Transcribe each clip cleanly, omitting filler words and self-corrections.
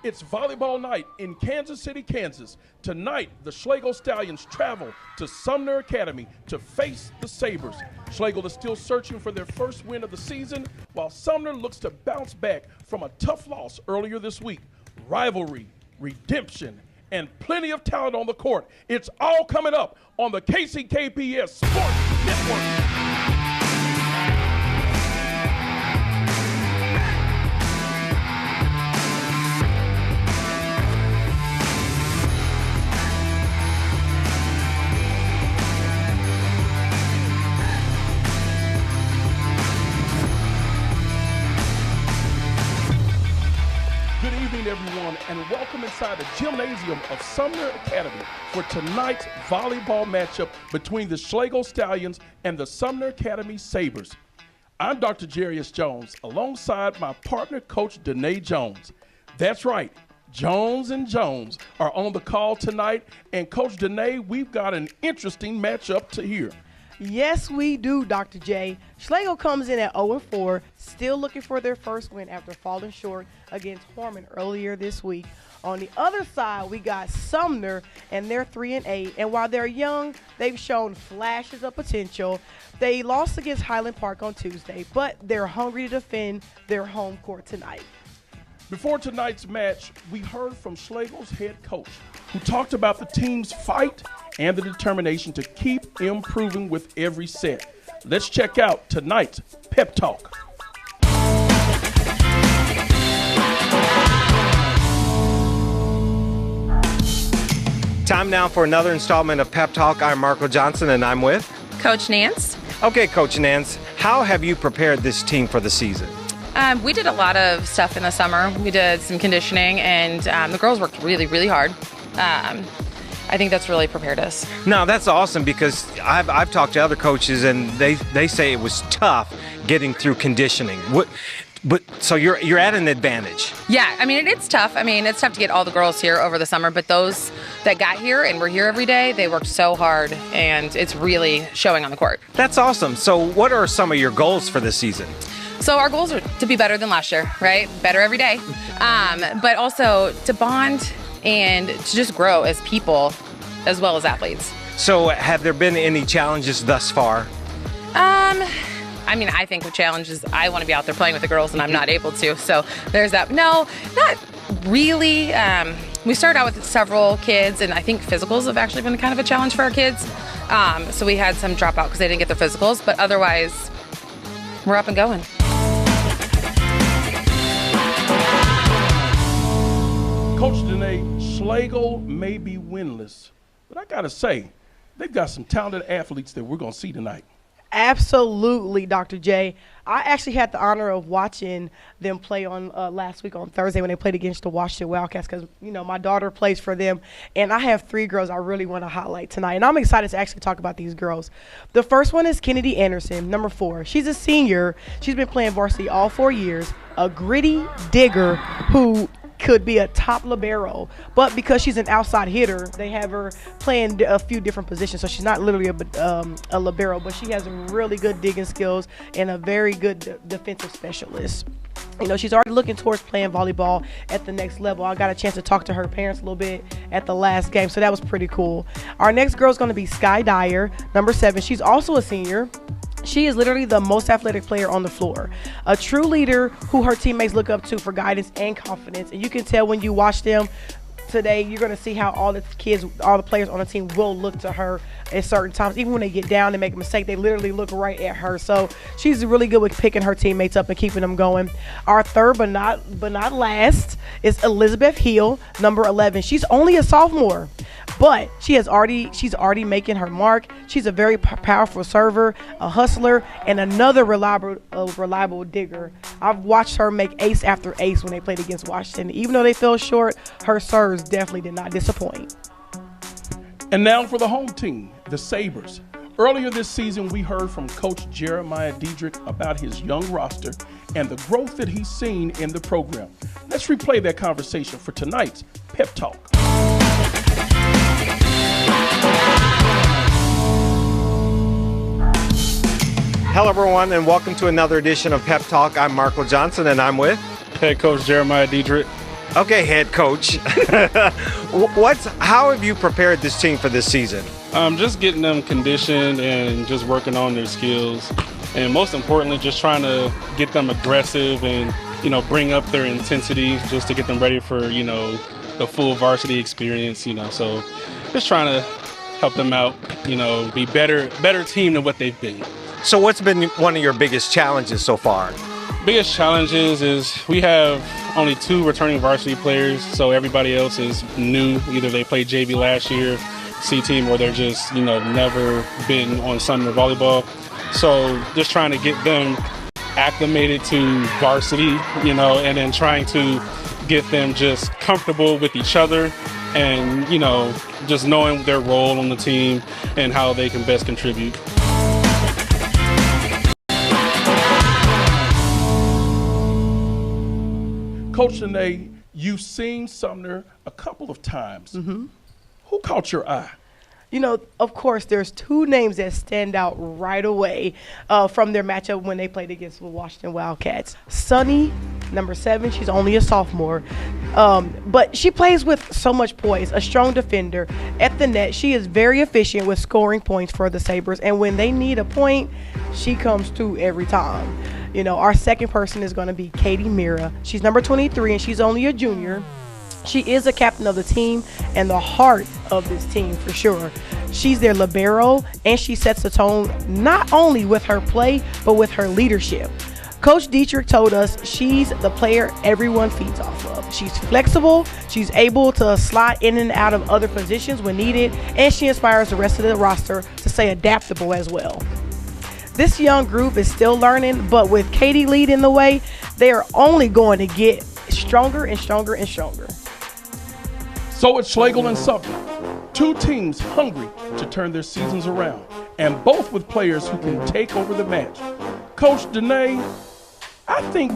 It's volleyball night in Kansas City, Kansas. Tonight, the Schlagle Stallions travel to Sumner Academy to face the Sabres. Schlagle is still searching for their first win of the season, while Sumner looks to bounce back from a tough loss earlier this week. Rivalry, redemption, and plenty of talent on the court. It's all coming up on the KCKPS Sports Network. Good evening, everyone, and welcome inside the gymnasium of Sumner Academy for tonight's volleyball matchup between the Schlagle Stallions and the Sumner Academy Sabres. I'm Dr. Jarius Jones, alongside my partner, Coach Danae Jones. That's right, Jones and Jones are on the call tonight, and Coach Danae, we've got an interesting matchup to hear. Yes, we do, Dr. J. Schlagle comes in at 0-4, still looking for their first win after falling short against Horman earlier this week. On the other side, we got Sumner, and they're 3-8. And while they're young, they've shown flashes of potential. They lost against Highland Park on Tuesday, but they're hungry to defend their home court tonight. Before tonight's match, we heard from Schlagle's head coach, who talked about the team's fight and the determination to keep improving with every set. Let's check out tonight's pep talk. Time now for another installment of Pep Talk. I'm Marco Johnson, and I'm with Coach Nance. Okay, Coach Nance, how have you prepared this team for the season? We did a lot of stuff in the summer. We did some conditioning, and the girls worked really, really hard. I think that's really prepared us. No, that's awesome, because I've talked to other coaches, and they say it was tough getting through conditioning. So you're at an advantage. Yeah, I mean, it's tough. I mean, it's tough to get all the girls here over the summer, but those that got here and were here every day, they worked so hard, and it's really showing on the court. That's awesome. So what are some of your goals for this season? So our goals are to be better than last year, right? Better every day. But also to bond and to just grow as people as well as athletes. So have there been any challenges thus far? I mean, I think the challenge is I want to be out there playing with the girls and I'm not able to. So there's that. No, not really. We started out with several kids, and I think physicals have actually been kind of a challenge for our kids. So we had some drop out because they didn't get their physicals, but otherwise we're up and going. Coach Danae, Schlagle may be winless, but I got to say, they've got some talented athletes that we're going to see tonight. Absolutely, Dr. J. I actually had the honor of watching them play on last week on Thursday when they played against the Washington Wildcats, because, you know, my daughter plays for them, and I have three girls I really want to highlight tonight, and I'm excited to actually talk about these girls. The first one is Kennedy Anderson, number 4. She's a senior. She's been playing varsity all 4 years, a gritty digger who could be a top libero, but because she's an outside hitter, they have her playing a few different positions, so she's not literally a libero, but she has really good digging skills and a very good defensive specialist. You know, she's already looking towards playing volleyball at the next level. I got a chance to talk to her parents a little bit at the last game, so that was pretty cool. Our next girl is going to be Sky Dyer, number 7. She's also a senior. She is literally the most athletic player on the floor, a true leader who her teammates look up to for guidance and confidence. And you can tell when you watch them today, you're going to see how all the players on the team will look to her at certain times. Even when they get down and make a mistake, they literally look right at her. So she's really good with picking her teammates up and keeping them going. Our third, but not last, is Elizabeth Hill, number 11. She's only a sophomore, but she's already making her mark. She's a very powerful server, a hustler, and another reliable digger. I've watched her make ace after ace when they played against Washington. Even though they fell short, her serves definitely did not disappoint. And now for the home team, the Sabres. Earlier this season, we heard from Coach Jeremiah Diedrich about his young roster and the growth that he's seen in the program. Let's replay that conversation for tonight's Pep Talk. Hello, everyone, and welcome to another edition of Pep Talk. I'm Marco Johnson, and I'm with head coach Jeremiah Diedrich. Okay, head coach. How have you prepared this team for this season? Just getting them conditioned and just working on their skills. And most importantly, just trying to get them aggressive and, bring up their intensity just to get them ready for, the full varsity experience, So just trying to help them out, be better team than what they've been. So what's been one of your biggest challenges so far? Biggest challenges is we have only 2 returning varsity players, so everybody else is new. Either they played JV last year, C team, or they're just, never been on Sumner volleyball. So just trying to get them acclimated to varsity, and then trying to get them just comfortable with each other and, just knowing their role on the team and how they can best contribute. Coach Danae, you've seen Sumner a couple of times. Mm-hmm. Who caught your eye? Of course, there's 2 names that stand out right away from their matchup when they played against the Washington Wildcats. Sunny, number 7, she's only a sophomore, but she plays with so much poise, a strong defender at the net. She is very efficient with scoring points for the Sabres, and when they need a point, she comes through every time. Our second person is going to be Katie Mira. She's number 23, and she's only a junior. She is a captain of the team and the heart of this team for sure. She's their libero, and she sets the tone not only with her play, but with her leadership. Coach Dietrich told us she's the player everyone feeds off of. She's flexible, she's able to slide in and out of other positions when needed, and she inspires the rest of the roster to stay adaptable as well. This young group is still learning, but with Katie leading the way, they are only going to get stronger and stronger and stronger. So it's Schlagle and Sumner, 2 teams hungry to turn their seasons around, and both with players who can take over the match. Coach Danae, I think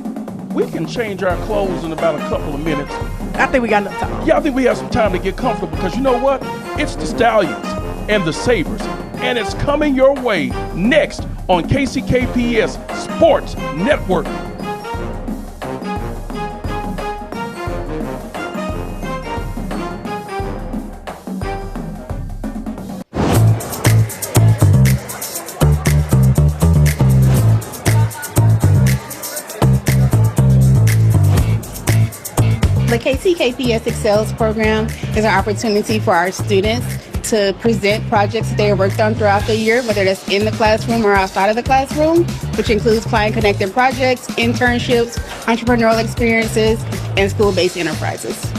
we can change our clothes in about a couple of minutes. I think we got enough time. Yeah, I think we have some time to get comfortable because you know what? It's the Stallions and the Sabres, and it's coming your way next on KCKPS Sports Network. The KCKPS Excels program is an opportunity for our students to present projects that they have worked on throughout the year, whether that's in the classroom or outside of the classroom, which includes client-connected projects, internships, entrepreneurial experiences, and school-based enterprises.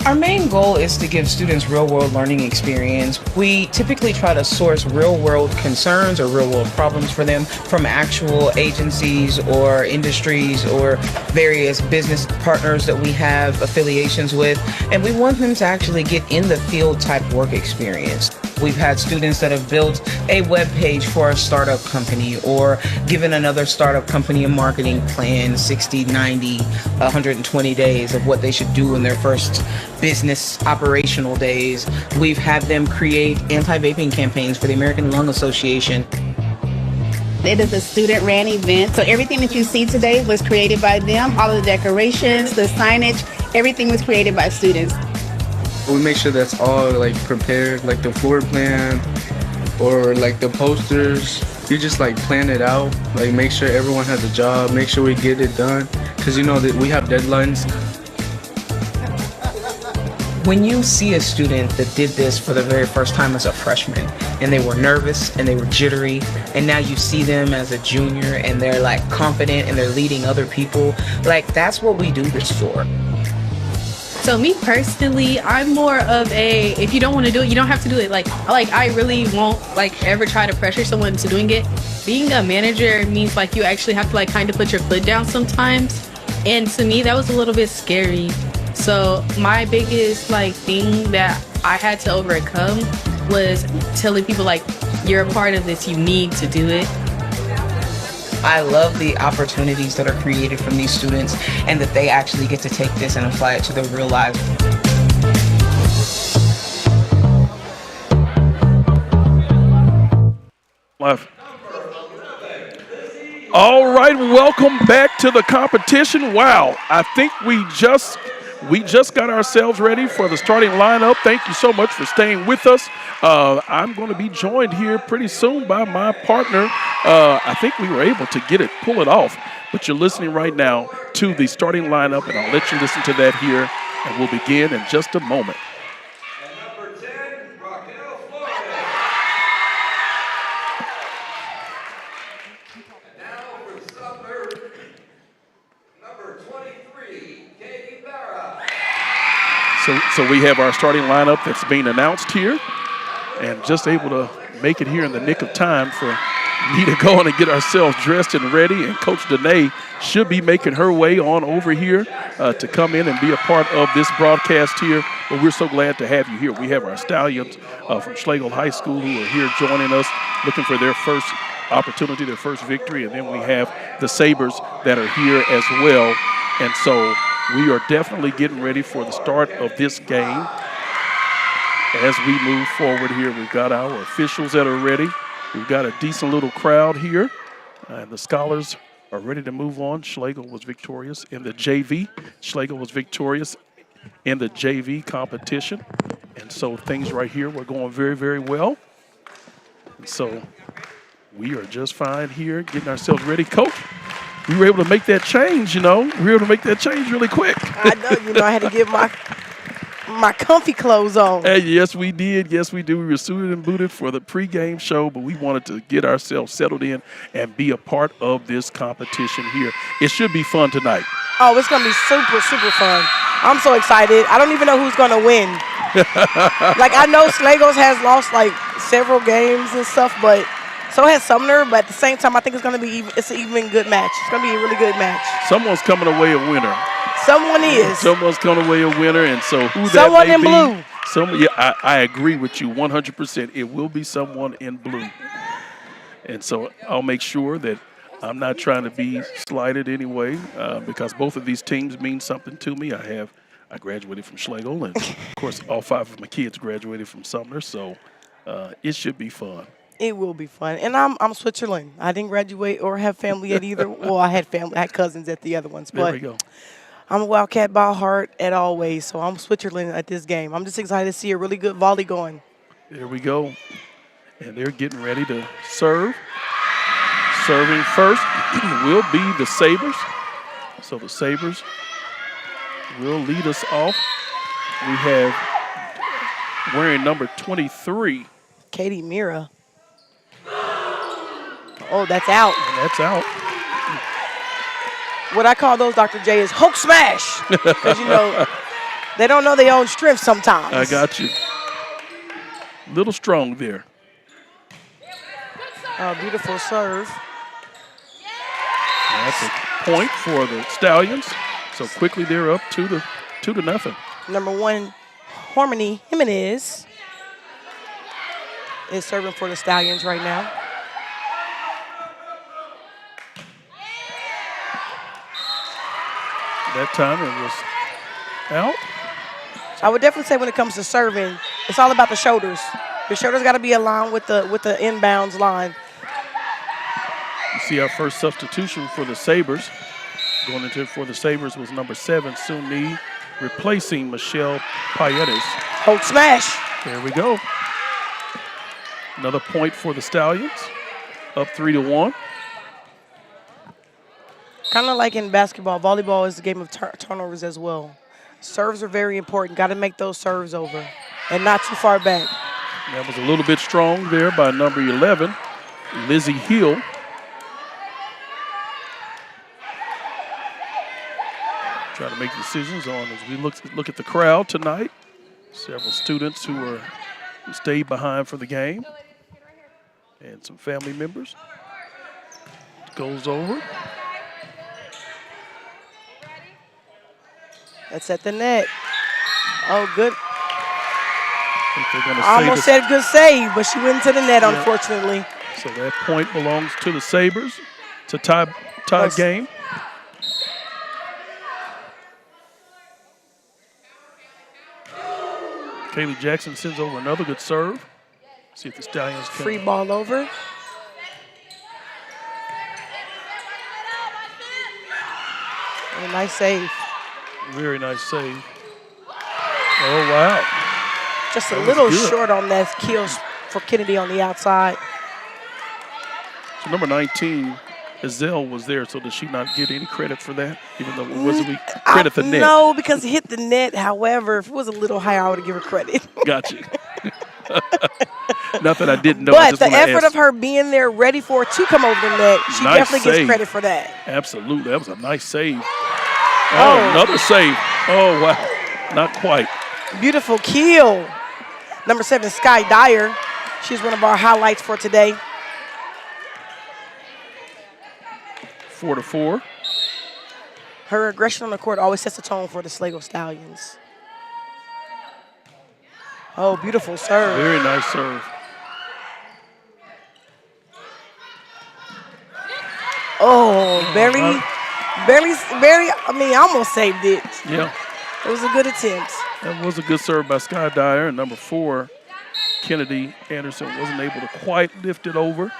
Our main goal is to give students real-world learning experience. We typically try to source real-world concerns or real-world problems for them from actual agencies or industries or various business partners that we have affiliations with, and we want them to actually get in the field type work experience. We've had students that have built a web page for a startup company or given another startup company a marketing plan, 60, 90, 120 days of what they should do in their first business operational days. We've had them create anti-vaping campaigns for the American Lung Association. It is a student-ran event, so everything that you see today was created by them. All of the decorations, the signage, everything was created by students. We make sure that's all prepared, like the floor plan or the posters. You just plan it out, make sure everyone has a job, make sure we get it done, because that we have deadlines. When you see a student that did this for the very first time as a freshman and they were nervous and they were jittery, and now you see them as a junior and they're confident and they're leading other people, that's what we do this for. So me personally, I'm more of if you don't want to do it, you don't have to do it. I really won't ever try to pressure someone into doing it. Being a manager means you actually have to kind of put your foot down sometimes. And to me, that was a little bit scary. So my biggest thing that I had to overcome was telling people you're a part of this, you need to do it. I love the opportunities that are created from these students and that they actually get to take this and apply it to their real lives. Left. All right, welcome back to the competition. Wow, I think we just got ourselves ready for the starting lineup. Thank you so much for staying with us. I'm going to be joined here pretty soon by my partner. I think we were able to pull it off, but you're listening right now to the starting lineup, and I'll let you listen to that here, and we'll begin in just a moment. So we have our starting lineup that's being announced here, and just able to make it here in the nick of time for me to go on and get ourselves dressed and ready. And Coach Danae should be making her way on over here to come in and be a part of this broadcast here. But we're so glad to have you here. We have our Stallions from Schlagle High School who are here joining us, looking for their first opportunity, their first victory. And then we have the Sabres that are here as well. And so we are definitely getting ready for the start of this game. As we move forward here, we've got our officials that are ready. We've got a decent little crowd here. And the scholars are ready to move on. Schlagle was victorious in the JV. Schlagle was victorious in the JV competition. And so things right here were going very, very well. And so we are just fine here, getting ourselves ready. Coach, we were able to make that change, We were able to make that change really quick. I know, I had to get my comfy clothes on. Hey, yes, we did. Yes, we did. We were suited and booted for the pregame show, but we wanted to get ourselves settled in and be a part of this competition here. It should be fun tonight. Oh, it's going to be super, super fun. I'm so excited. I don't even know who's going to win. I know Schlagos has lost, several games and stuff, but so has Sumner, but at the same time, I think it's going to be it's an even good match. It's going to be a really good match. Someone's coming away a winner. Someone is. Someone's coming away a winner, and so who someone that may in be, blue. I agree with you 100%. It will be someone in blue. And so I'll make sure that I'm not trying to be slighted anyway because both of these teams mean something to me. I graduated from Schlagle, and, of course, all 5 of my kids graduated from Sumner, so it should be fun. It will be fun. And I'm Switzerland. I didn't graduate or have family at either. Well, I had cousins at the other ones. There we go. I'm a Wildcat by heart at always, so I'm Switzerland at this game. I'm just excited to see a really good volley going. There we go. And they're getting ready to serve. Serving first will be the Sabres. So the Sabres will lead us off. We have wearing number 23. Katie Mira. Oh, that's out. And that's out. What I call those, Dr. J, is Hulk smash. Because, they don't know their own strength sometimes. I got you. Little strong there. Beautiful serve. That's a point for the Stallions. So quickly they're up 2-0. Number 1, Harmony Jimenez is serving for the Stallions right now. That time it was out. I would definitely say when it comes to serving, it's all about the shoulders. The shoulders got to be aligned with the inbounds line. You see our first substitution for the Sabres. Going into it for the Sabres was number 7, Suni, replacing Michelle Payetes. Hulk smash. There we go. Another point for the Stallions. Up 3-1. Kind of like in basketball, volleyball is a game of turnovers as well. Serves are very important. Got to make those serves over and not too far back. That was a little bit strong there by number 11, Lizzie Hill. Try to make decisions on as we look at the crowd tonight. Several students who stayed behind for the game. And some family members. Goes over. That's at the net. Oh, good. I almost said good save, but she went to the net, unfortunately. So that point belongs to the Sabres. It's a tie game. Kaylee Jackson sends over another good serve. See if the Stallions can. Free ball over. A nice save. Very nice save. Oh, wow. Just a That was little good. short on that kill for Kennedy on the outside. So number 19, Azelle was there, so does she not get any credit for that? Even though it wasn't we credit the net. No, because it hit the net. However, if it was a little higher, I would give her credit. Gotcha. Nothing I didn't know. But the effort of her being there, ready for it to come over the net, she Nice definitely save. gets credit for that. Absolutely. That was a nice save. Oh, another save. Oh, wow. Not quite. Beautiful kill. Number 7, Sky Dyer. She's one of our highlights for today. 4-4. Her aggression on the court always sets the tone for the Schlagle Stallions. Oh, beautiful serve. Very nice serve. Oh, barely, I mean, almost saved it. Yeah. It was a good attempt. That was a good serve by Sky Dyer. And number 4, Kennedy Anderson wasn't able to quite lift it over.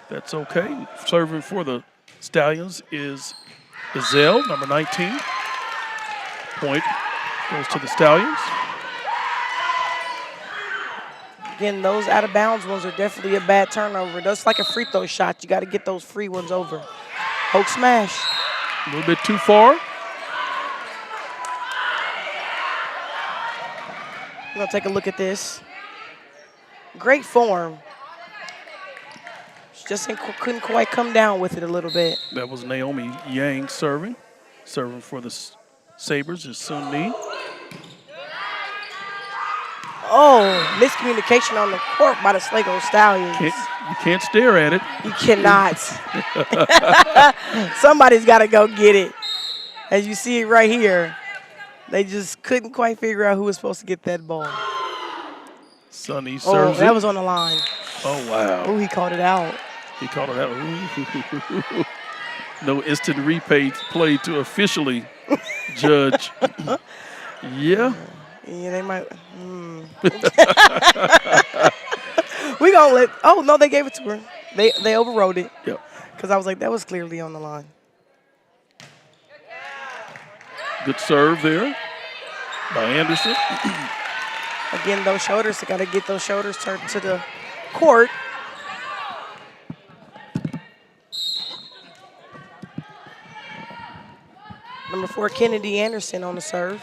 That's okay. Serving for the Stallions is Azelle, number 19. Point goes to the Stallions. Again, those out of bounds ones are definitely a bad turnover. That's like a free throw shot. You got to get those free ones over. Poke smash. A little bit too far. We're going to take a look at this. Great form. She just couldn't quite come down with it a little bit. That was Naomi Yang serving. Serving for the Sabres is Sun-Mi. Oh, miscommunication on the court by the Schlagle Stallions. You can't stare at it. You cannot. Somebody's got to go get it. As you see it right here, they just couldn't quite figure out who was supposed to get that ball. Sonny serves that it. was on the line. Oh, wow. Oh, he called it out. He called it out. No instant replay to officially judge. Yeah. Yeah, they might. We gonna let. Oh no, they gave it to her. They overrode it. Yep. Because I was like, that was clearly on the line. Good serve there by Anderson. Again, those shoulders. Got to get those shoulders turned to the court. Number 4, Kennedy Anderson on the serve.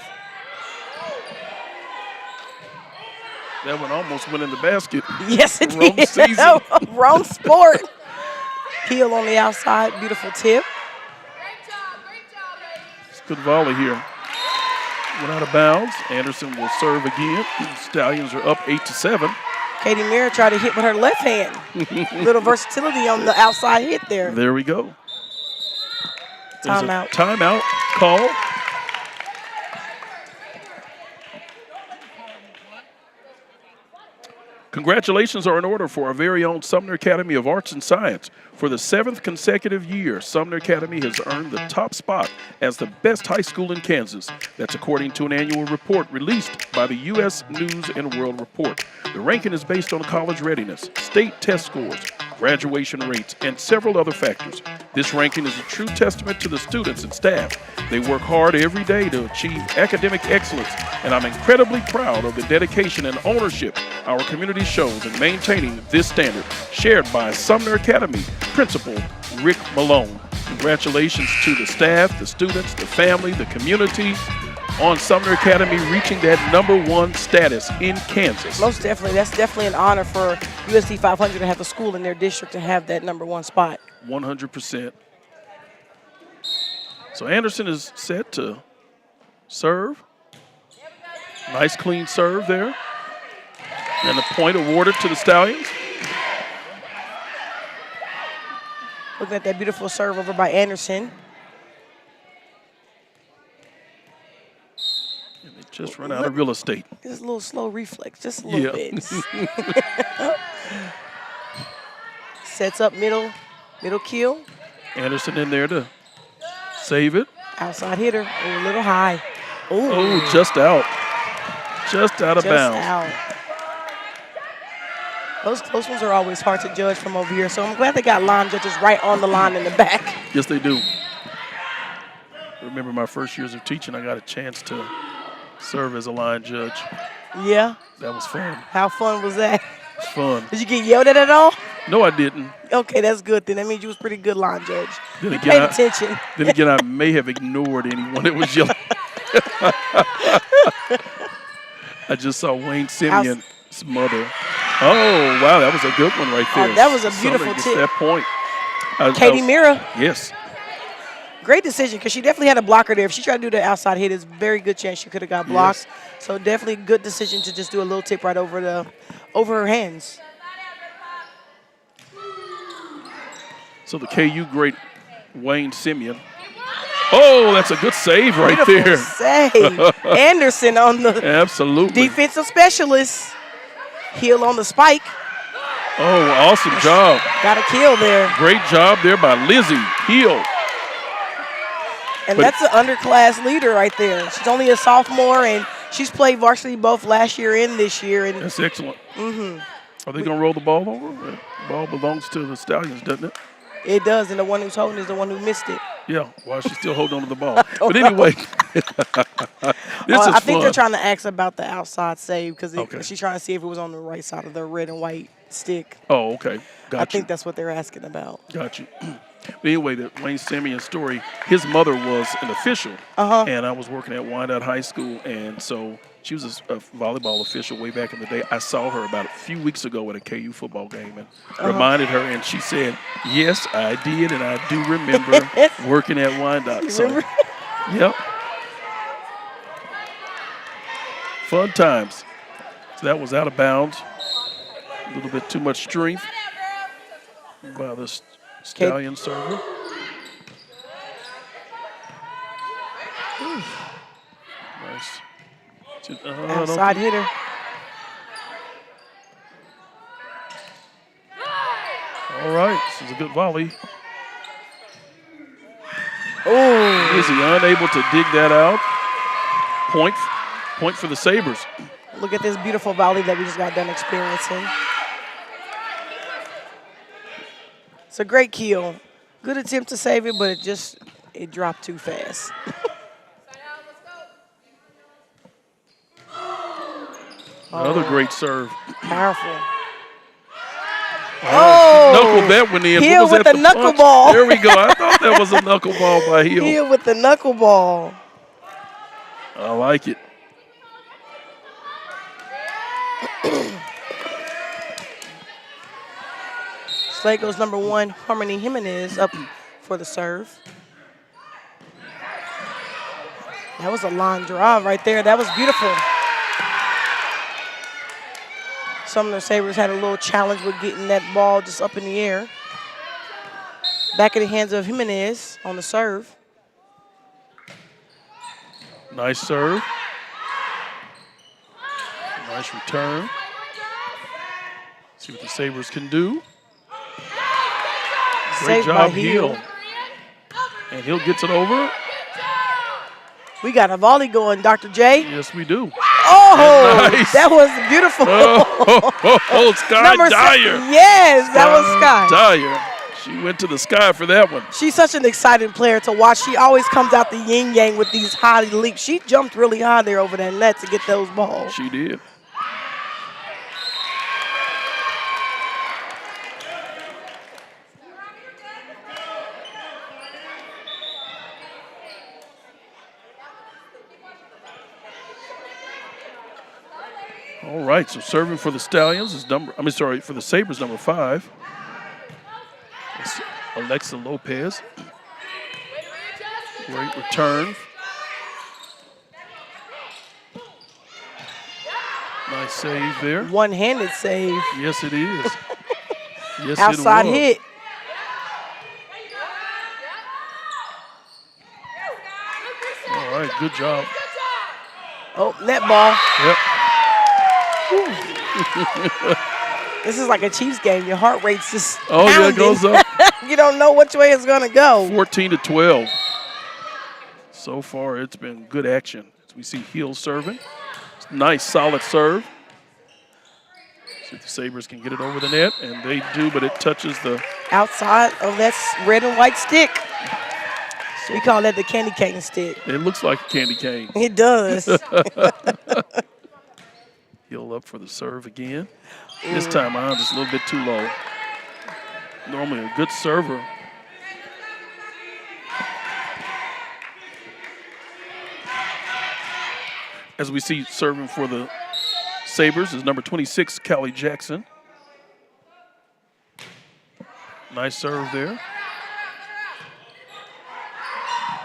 That one almost went in the basket. Yes, it Wrong did. season. Wrong sport. Heel on the outside. Beautiful tip. It's a good volley here. Went out of bounds. Anderson will serve again. Stallions are up 8-7. Katie Mirror tried to hit with her left hand. Little versatility on the outside hit there. There we go. There's a Timeout. Timeout call. Congratulations are in order for our very own Sumner Academy of Arts and Science. For the 7th consecutive year, Sumner Academy has earned the top spot as the best high school in Kansas. That's according to an annual report released by the U.S. News and World Report. The ranking is based on college readiness, state test scores, graduation rates, and several other factors. This ranking is a true testament to the students and staff. They work hard every day to achieve academic excellence, and I'm incredibly proud of the dedication and ownership our community shows in maintaining this standard, shared by Sumner Academy Principal Rick Malone. Congratulations to the staff, the students, the family, the community on Sumner Academy reaching that #1 status in Kansas. Most definitely. That's definitely an honor for USD 500 to have the school in their district to have that #1 spot. 100%. So Anderson is set to serve. Nice clean serve there. And a point awarded to the Stallions. Looking at that beautiful serve over by Anderson. And they just run out of real estate. Just a little slow reflex, just a little bit. Sets up middle kill. Anderson in there to save it. Outside hitter, a little high. Oh, just out. Just out of bounds. Out. Those close ones are always hard to judge from over here, so I'm glad they got line judges right on the line in the back. Yes, they do. remember my first years of teaching, I got a chance to serve as a line judge. Yeah. That was fun. How fun was that? It's fun. Did you get yelled at all? No, I didn't. Okay, that's good then. That means you was pretty good line judge. Then You again, paid attention. Then again, I may have ignored anyone that was yelling. I just saw Wayne Simeon's mother. Oh, wow, that was a good one right there. Oh, that was a beautiful Sumner gets tip. that point. Katie Mira. Yes. Great decision because she definitely had a blocker there. If she tried to do the outside hit, it's a very good chance she could have got blocked. Yes. So definitely good decision to just do a little tip right over her hands. So the KU great Wayne Simeon. Oh, that's a good save right Beautiful there. Save. Anderson on the Absolutely. defensive specialist. Heel on the spike. Oh, awesome job. Got a kill there. Great job there by Lizzie Heel. And that's an underclass leader right there. She's only a sophomore, and she's played varsity both last year and this year. And That's excellent. Are they going to roll the ball over? The ball belongs to the Stallions, doesn't it? it does, and the one who's holding is the one who missed it. Yeah, why is she still holding on to the ball? But anyway, this is I think fun. they're trying to ask about the outside save because Okay. she's trying to see if it was on the right side of the red and white stick. Oh, okay. Got I you. think that's what they're asking about. Got you. But anyway, the Wayne Simeon story, his mother was an official, and I was working at Wyandotte High School, and so she was a volleyball official way back in the day. I saw her about a few weeks ago at a KU football game and reminded her, and she said, yes, I did, and I do remember working at Wyandotte. So, yep. Fun times. So that was out of bounds. A little bit too much strength by the Stallion server. Nice. Outside hitter. All right, this is a good volley. Oh. Is he unable to dig that out? Point for the Sabres. Look at this beautiful volley that we just got done experiencing. It's a great kill. Good attempt to save it, but it dropped too fast. Another great serve. Powerful. Oh, knuckled that one in. Heel What was with that, the punch? knuckleball. There we go. I thought that was a knuckleball by Heel. Heel with the knuckleball. I like it. Schlagle's number one, Harmony Jimenez, up for the serve. That was a line drive right there. That was beautiful. Sumner Sabres had a little challenge with getting that ball just up in the air. Back in the hands of Jimenez on the serve. Nice serve. Nice return. See what the Sabres can do. Great Saved by job, Heel. And Heel gets it over. We got a volley going, Dr. J. Yes, we do. Oh, Nice. that was beautiful. Sky Number Dyer. Yes, that was Sky. Dyer. She went to the sky for that one. She's such an exciting player to watch. She always comes out the yin-yang with these high leaps. She jumped really high there over that net to get those balls. She did. All right, so serving for the Stallions is for the Sabres, number 5. It's Alexa Lopez. Great return. Nice save there. One-handed save. Yes, it is. Yes, Outside it was. hit. All right, good job. Oh, net ball. Yep. This is like a Chiefs game. Your heart rate's just Oh, yeah, it pounding. goes up. You don't know which way it's going to go. 14-12. So far, it's been good action. As we see Heel serving. Nice, solid serve. See if the Sabres can get it over the net, and they do, but it touches the Outside of that red and white stick. So We call that the candy cane stick. it looks like a candy cane. It does. He'll up for the serve again. This time around, just a little bit too low. Normally a good server. As we see serving for the Sabres is number 26, Callie Jackson. Nice serve there.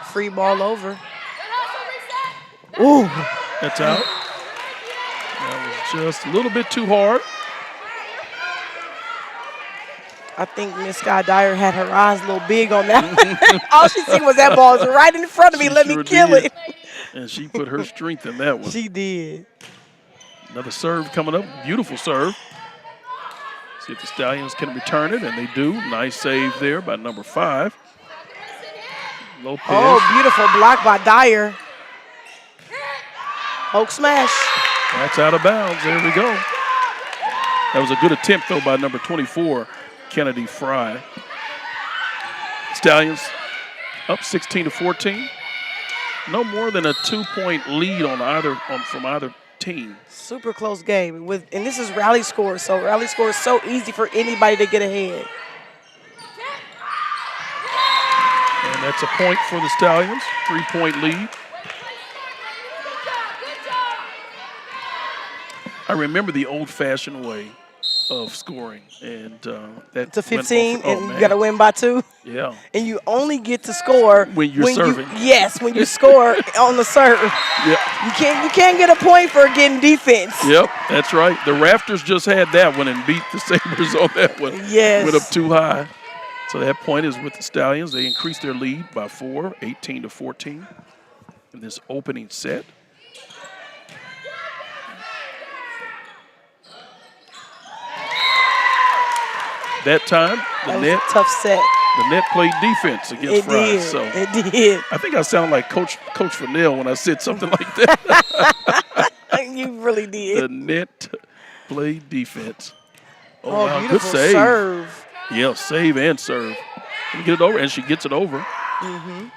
Free ball over. Ooh. That's out. That was just a little bit too hard. I think Miss Sky Dyer had her eyes a little big on that. All she seen was that ball was right in front of me. She Let sure me kill did. it. And she put her strength in that one. She did. Another serve coming up. Beautiful serve. See if the Stallions can return it, and they do. Nice save there by number 5. Lopez. Oh, beautiful block by Dyer. Oak smash. That's out of bounds. There we go. That was a good attempt, though, by number 24, Kennedy Fry. Stallions up 16-14. No more than a 2-point lead on from either team. Super close game. And this is rally score, so rally score is so easy for anybody to get ahead. And that's a point for the Stallions. 3-point lead. I remember the old-fashioned way of scoring, and that to 15, and you man. got to win by 2. Yeah. And you only get to score when you're serving. When you score on the serve. Yep. You can't get a point for getting defense. Yep, that's right. The Raptors just had that one and beat the Sabres on that one. Yes. Went up too high. So that point is with the Stallions. They increased their lead by 4, 18-14 in this opening set. That time, that was a tough set. The net played defense against Fry. So it did. I think I sound like Coach Fennell when I said something like that. You really did. The net played defense. Oh, wow, beautiful good save. Serve. Yeah, save and serve. Let me get it over, and she gets it over. Mm-hmm.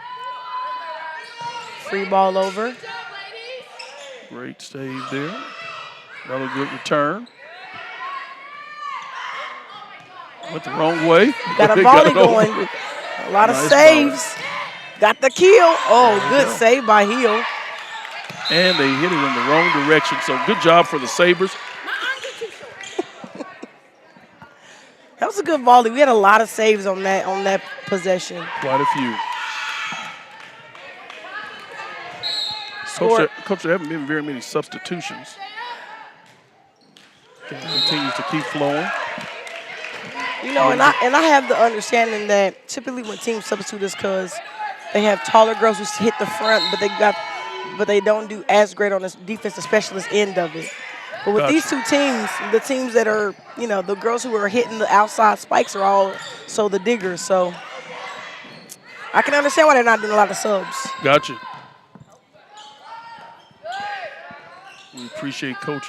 Free ball over. Great save there. Another good return. Went the wrong way. Got a volley going. A lot of saves. Volley. Got the kill. Oh, good save by Hill. And they hit it in the wrong direction. So good job for the Sabres. That was a good volley. We had a lot of saves on that possession. Quite a few. Coach, there haven't been very many substitutions. Continues to keep flowing. You know, and I have the understanding that typically when teams substitute is because they have taller girls who hit the front, but they don't do as great on the defensive specialist end of it. But with these two teams, the teams that are, you know, the girls who are hitting the outside spikes are all the diggers. So I can understand why they're not doing a lot of subs. Gotcha. We appreciate Coach.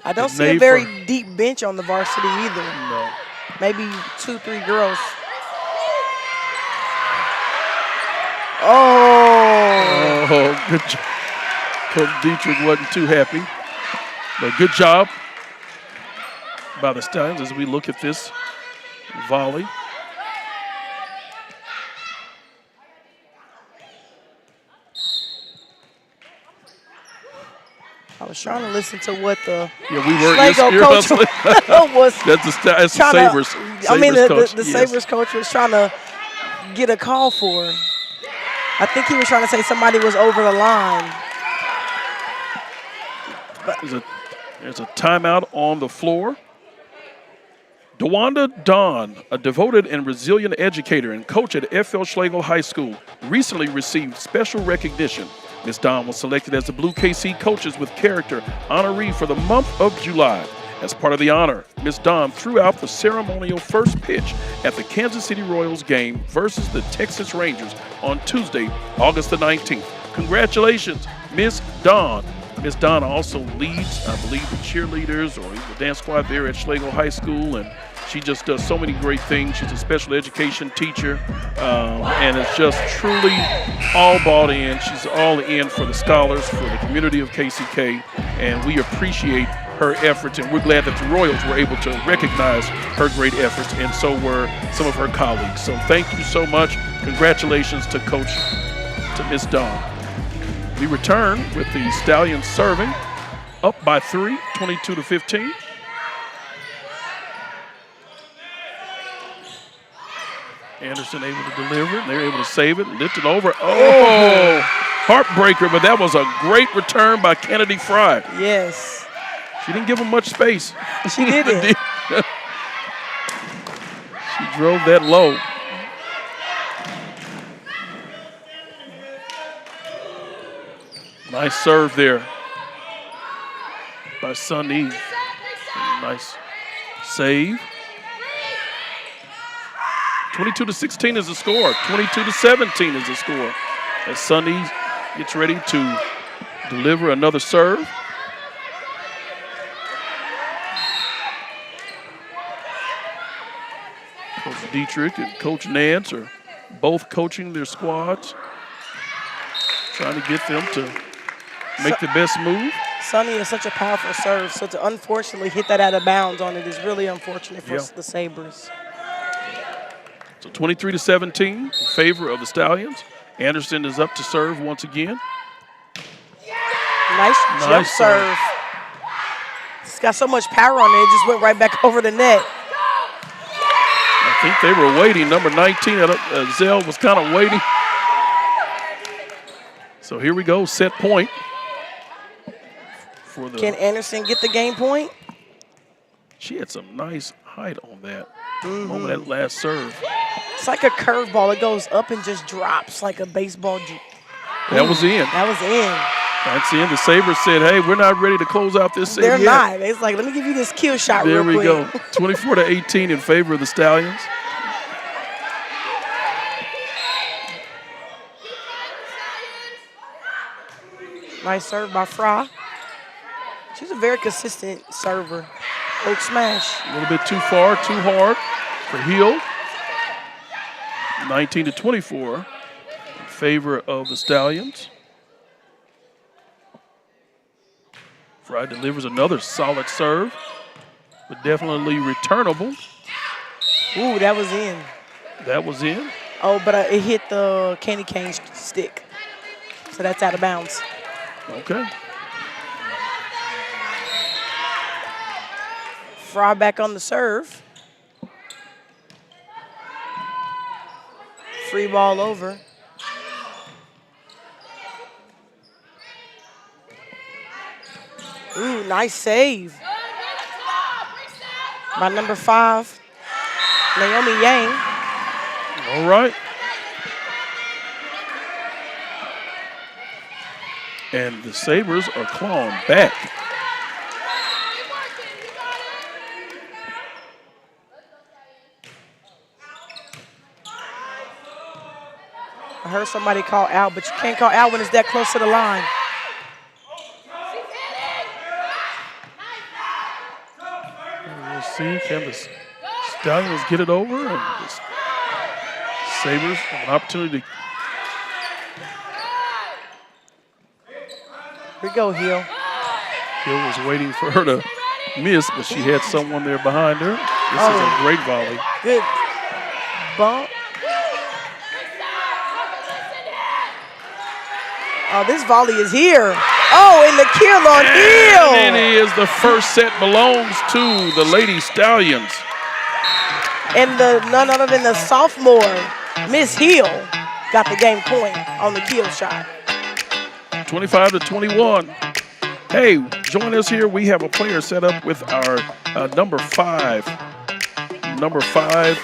I don't see a very deep bench on the varsity either. No. Maybe 2-3 girls. Oh, good job. Coach Dietrich wasn't too happy. But good job by the Stallions as we look at this volley. I was trying to listen to what the Schlaggo coach was that's the Sabres. The Sabres coach was trying to get a call for. I think he was trying to say somebody was over the line. There's a timeout on the floor. DeWanda Don, a devoted and resilient educator and coach at FL Schlagle High School, recently received special recognition. Ms. Don was selected as the Blue KC Coaches with Character honoree for the month of July. As part of the honor, Ms. Don threw out the ceremonial first pitch at the Kansas City Royals game versus the Texas Rangers on Tuesday, August the 19th. Congratulations, Ms. Don. Ms. Don also leads, I believe, the cheerleaders or the dance squad there at Schlagle High School, and She just does so many great things. She's a special education teacher, and it's just truly all bought in. She's all in for the scholars, for the community of KCK, and we appreciate her efforts, and we're glad that the Royals were able to recognize her great efforts, and so were some of her colleagues. So thank you so much. Congratulations to Miss Dawn. We return with the Stallions serving, up by 3, 22-15. Anderson able to deliver it. They're able to save it, lift it over. Oh, heartbreaker, but that was a great return by Kennedy Fry. Yes. She didn't give him much space. She didn't. She drove that low. Nice serve there by Sunny. Nice save. 22-16 is the score. 22-17 is the score. As Sunny gets ready to deliver another serve. Coach Dietrich and Coach Nance are both coaching their squads, trying to get them to make the best move. Sunny is such a powerful serve, so to unfortunately hit that out of bounds on it is really unfortunate for the Sabres. So 23-17 in favor of the Stallions. Anderson is up to serve once again. Nice jump serve. It's got so much power on it, it just went right back over the net. I think they were waiting. Number 19, Zell was kind of waiting. So here we go, set point. Can Anderson get the game point? She had some nice height on that, on that last serve. It's like a curveball. It goes up and just drops like a baseball. That was in. That was in. That's in. The Sabres said, hey, we're not ready to close out this set They're yet. not. It's like, let me give you this kill shot real quick. There we go. 24-18 in favor of the Stallions. Nice serve by Fry. She's a very consistent server. Oak smash. A little bit too far, too hard for Hill. 19-24 in favor of the Stallions. Fry delivers another solid serve, but definitely returnable. Ooh, that was in. That was in. Oh, but it hit the candy cane stick. So that's out of bounds. Okay. Fry back on the serve. Free ball over. Ooh, nice save. By number 5, Naomi Yang. All right. And the Sabres are clawing back. I heard somebody call out, but you can't call out when it's that close to the line. We'll see, can the Stallions get it over? And the Sabres have an opportunity to. Here we go, Hill. Hill was waiting for her to miss, but she had someone there behind her. This is a great volley. Good bump. Oh, this volley is here. Oh, and the kill on Hill. And it is. The first set belongs to the Lady Stallions. And none other than the sophomore, Miss Hill, got the game point on the kill shot. 25-21. Hey, join us here. We have a player set up with our number 5. Number 5,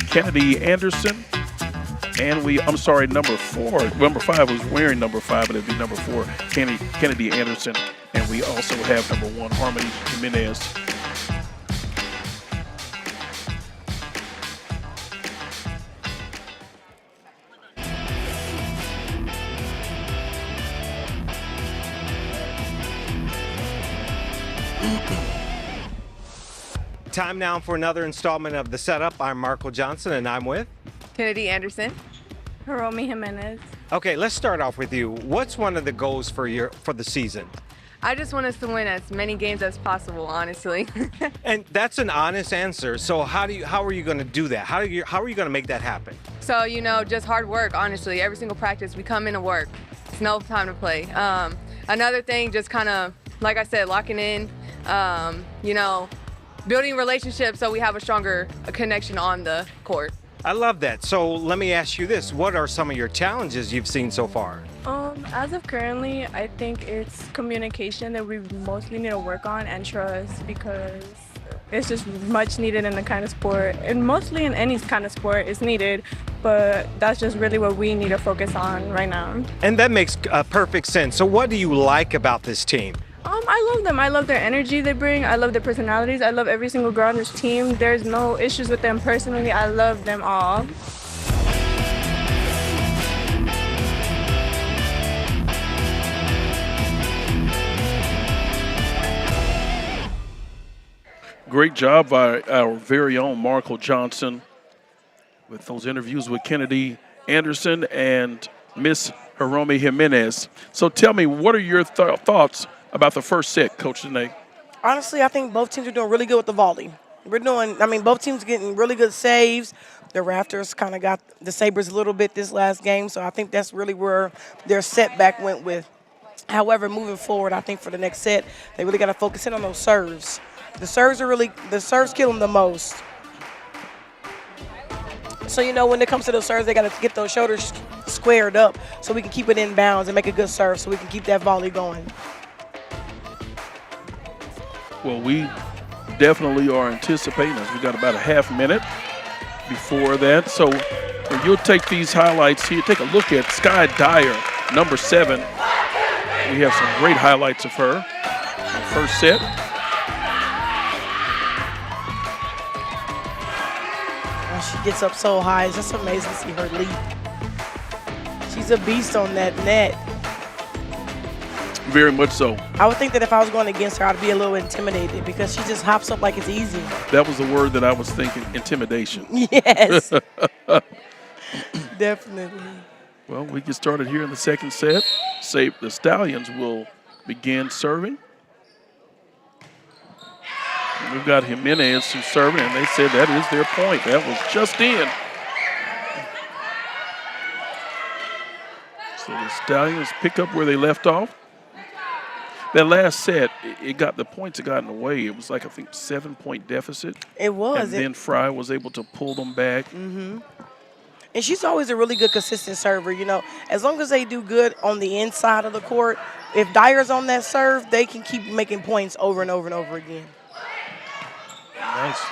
Kennedy Anderson. And number 4. Number 5 was wearing number 5, but it'd be number 4, Kennedy Anderson. And we also have number 1, Harmony Jimenez. Time now for another installment of The Setup. I'm Marco Johnson, and I'm with Kennedy Anderson. Hiromi Jimenez. Okay, let's start off with you. What's one of the goals for the season? I just want us to win as many games as possible, honestly. And that's an honest answer. So how are you going to do that? How are you going to make that happen? So, just hard work, honestly. Every single practice, we come in to work. It's no time to play. Another thing, just kind of, like I said, locking in, building relationships so we have a stronger connection on the court. I love that. So let me ask you this. What are some of your challenges you've seen so far? As of currently, I think it's communication that we mostly need to work on, and trust, because it's just much needed in the kind of sport, and mostly in any kind of sport it's needed, but that's just really what we need to focus on right now. And that makes perfect sense. So what do you like about this team? I love them. I love their energy they bring. I love their personalities. I love every single girl on this team. There's no issues with them personally. I love them all. Great job by our very own Marco Johnson with those interviews with Kennedy Anderson and Miss Hiromi Jimenez. So tell me, what are your thoughts about the first set, Coach Danae? Honestly, I think both teams are doing really good with the volley. Both teams getting really good saves. The Raptors kind of got the Sabres a little bit this last game, so I think that's really where their setback went with. However, moving forward, I think for the next set, they really got to focus in on those serves. The serves kill them the most. So, when it comes to those serves, they got to get those shoulders squared up so we can keep it in bounds and make a good serve so we can keep that volley going. Well, we definitely are anticipating as we got about a half minute before that. So you'll take these highlights here. Take a look at Sky Dyer, number 7. We have some great highlights of her. First set. She gets up so high. It's just amazing to see her leap. She's a beast on that net. Very much so. I would think that if I was going against her, I'd be a little intimidated because she just hops up like it's easy. That was the word that I was thinking, intimidation. Yes. Definitely. Well, we get started here in the second set. The Stallions will begin serving. And we've got Jimenez who's serving, and they said that is their point. That was just in. So the Stallions pick up where they left off. That last set, the points had gotten away. It was like, I think, 7-point deficit. It was. And then Fry was able to pull them back. Mm-hmm. And she's always a really good, consistent server. As long as they do good on the inside of the court, if Dyer's on that serve, they can keep making points over and over and over again. Nice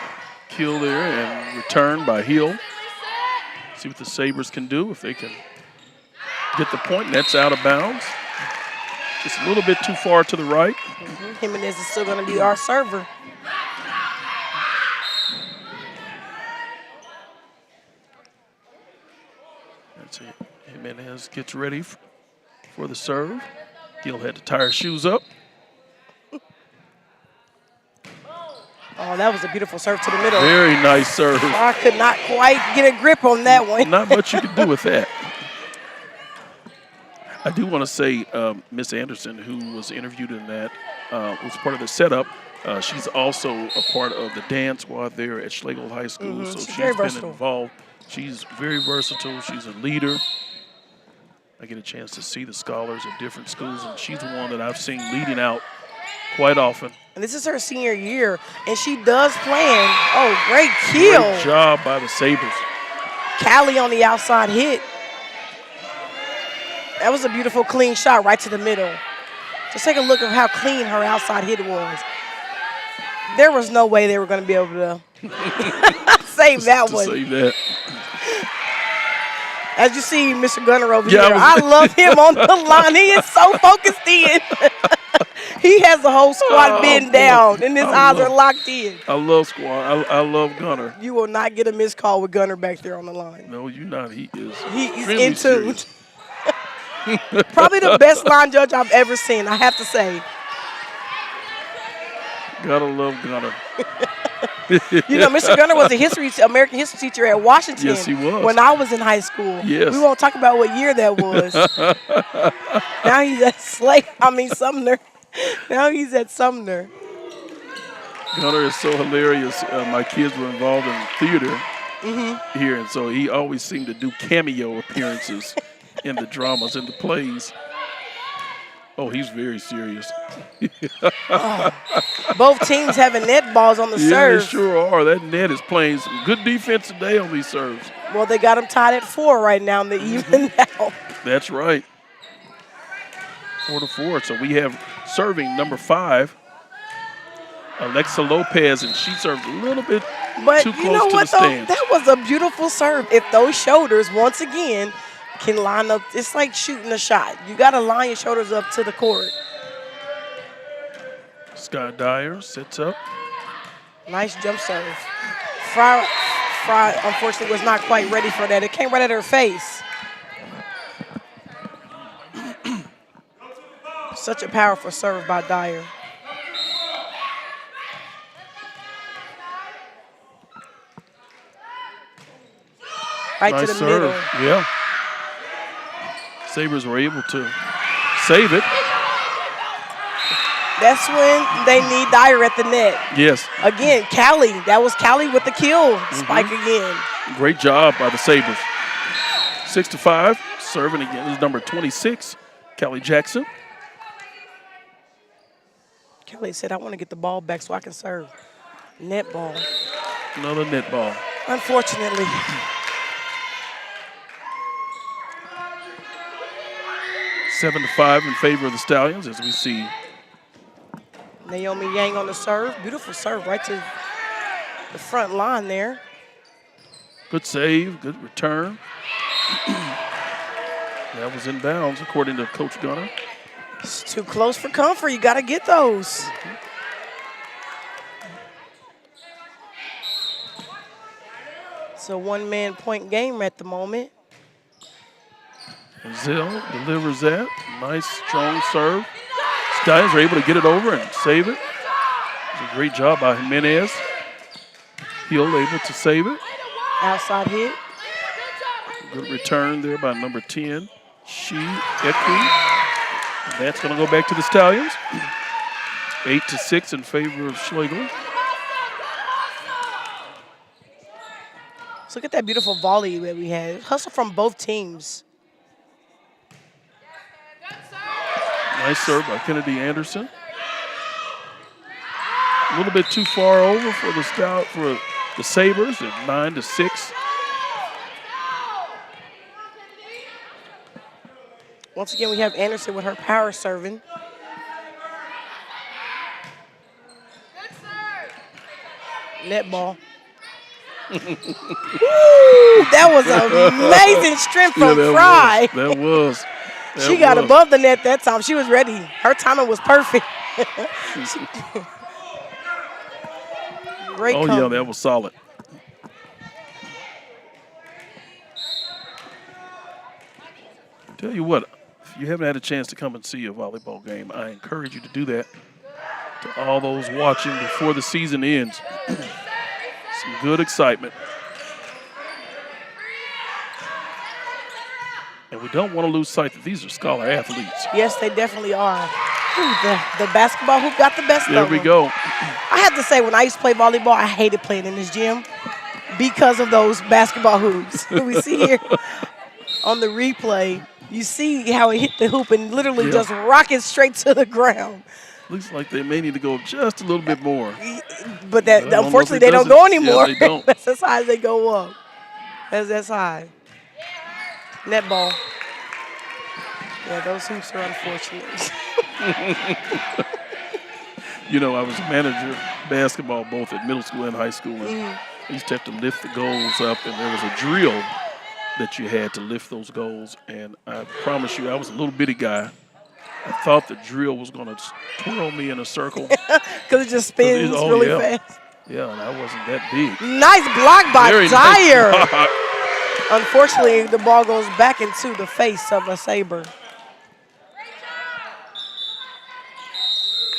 kill there and return by Hill. See what the Sabres can do if they can get the point. That's out of bounds. Just a little bit too far to the right. Mm-hmm. Jimenez is still going to be our server. That's it. Jimenez gets ready for the serve. Hill had to tie her shoes up. Oh, that was a beautiful serve to the middle. Very nice serve. I could not quite get a grip on that one. Not much you can do with that. I do want to say Miss Anderson, who was interviewed in that, was part of the setup. She's also a part of the dance squad there at Schlagle High School. Mm-hmm. So she's very been versatile. Involved. She's very versatile. She's a leader. I get a chance to see the scholars at different schools, and she's the one that I've seen leading out quite often. And this is her senior year, and she does plan. Oh, great kill. Great job by the Sabres. Callie on the outside hit. That was a beautiful, clean shot right to the middle. Just take a look at how clean her outside hit was. There was no way they were going to be able to save that one. Save that. As you see, Mr. Gunner over here, I love him on the line. He is so focused in. He has the whole squad bent down, and his eyes are locked in. I love squad. I love Gunner. You will not get a missed call with Gunner back there on the line. No, you're not. He's in tune. Probably the best line judge I've ever seen, I have to say. Gotta love Gunner. You know, Mr. Gunner was a American history teacher at Washington. Yes, he was. When I was in high school. Yes. We won't talk about what year that was. Now he's at Sumner. Now he's at Sumner. Gunner is so hilarious. My kids were involved in theater here, and so he always seemed to do cameo appearances in the dramas and the plays. Oh, he's very serious. Both teams having net balls on the Yeah, serve. they sure are. That net is playing some good defense today on these serves. Well, they got them tied at 4 right now in the even now. That's right. 4-4. So we have serving number 5, Alexa Lopez, and she served a little bit But too you close know to what, the though? stands. That was a beautiful serve. If those shoulders, once again, can line up, it's like shooting a shot. You got to line your shoulders up to the court. Scott Dyer sits up. Nice jump serve. Fry, unfortunately, was not quite ready for that. It came right at her face. Such a powerful serve by Dyer. Right Nice to the serve. middle. Yeah. Sabres were able to save it. That's when they need Dyer at the net. Yes. Again, Callie. That was Callie with the kill spike again. Great job by the Sabres. 6-5. Serving again is number 26, Callie Jackson. Callie said, I want to get the ball back so I can serve. Net ball. Another net ball. Unfortunately. 7-5 in favor of the Stallions as we see Naomi Yang on the serve. Beautiful serve right to the front line there. good save, good return. That was in bounds according to Coach Gunner. It's too close for comfort. You got to get those. It's a one-man point game at the moment. Zell delivers that. Nice, strong serve. Stallions are able to get it over and save it. It's a great job by Jimenez. Hill able to save it. Outside hit. Good return there by number 10, Eku. That's going to go back to the Stallions. 8-6 in favor of Schlagle. So look at that beautiful volley that we had. Hustle from both teams. Nice serve by Kennedy Anderson. A little bit too far over for the Sabres at 9-6. Once again, we have Anderson with her power serving. Net ball. Woo, that was amazing strength from Fry. That was. She got above the net that time. She was ready. Her timing was perfect. Great Oh, cover. yeah, that was solid. Tell you what, if you haven't had a chance to come and see a volleyball game, I encourage you to do that. To all those watching before the season ends, some good excitement. And we don't want to lose sight that these are scholar athletes. Yes, they definitely are. Ooh, the basketball hoop got the best of them. There we go. I have to say, when I used to play volleyball, I hated playing in this gym because of those basketball hoops. We see here on the replay, you see how it hit the hoop and literally just rocket straight to the ground. Looks like they may need to go just a little bit more. But that unfortunately, they don't go anymore. Yeah, they don't. That's as high as they go up. That's high. Net ball. Yeah, those hoops are unfortunate. You know, I was a manager of basketball both at middle school and high school. And I used to have to lift the goals up, and there was a drill that you had to lift those goals. And I promise you, I was a little bitty guy. I thought the drill was going to twirl me in a circle. Because it just spins really fast. Yeah, and I wasn't that big. Nice block by Very Dyer. nice block. Unfortunately, the ball goes back into the face of a Sabre.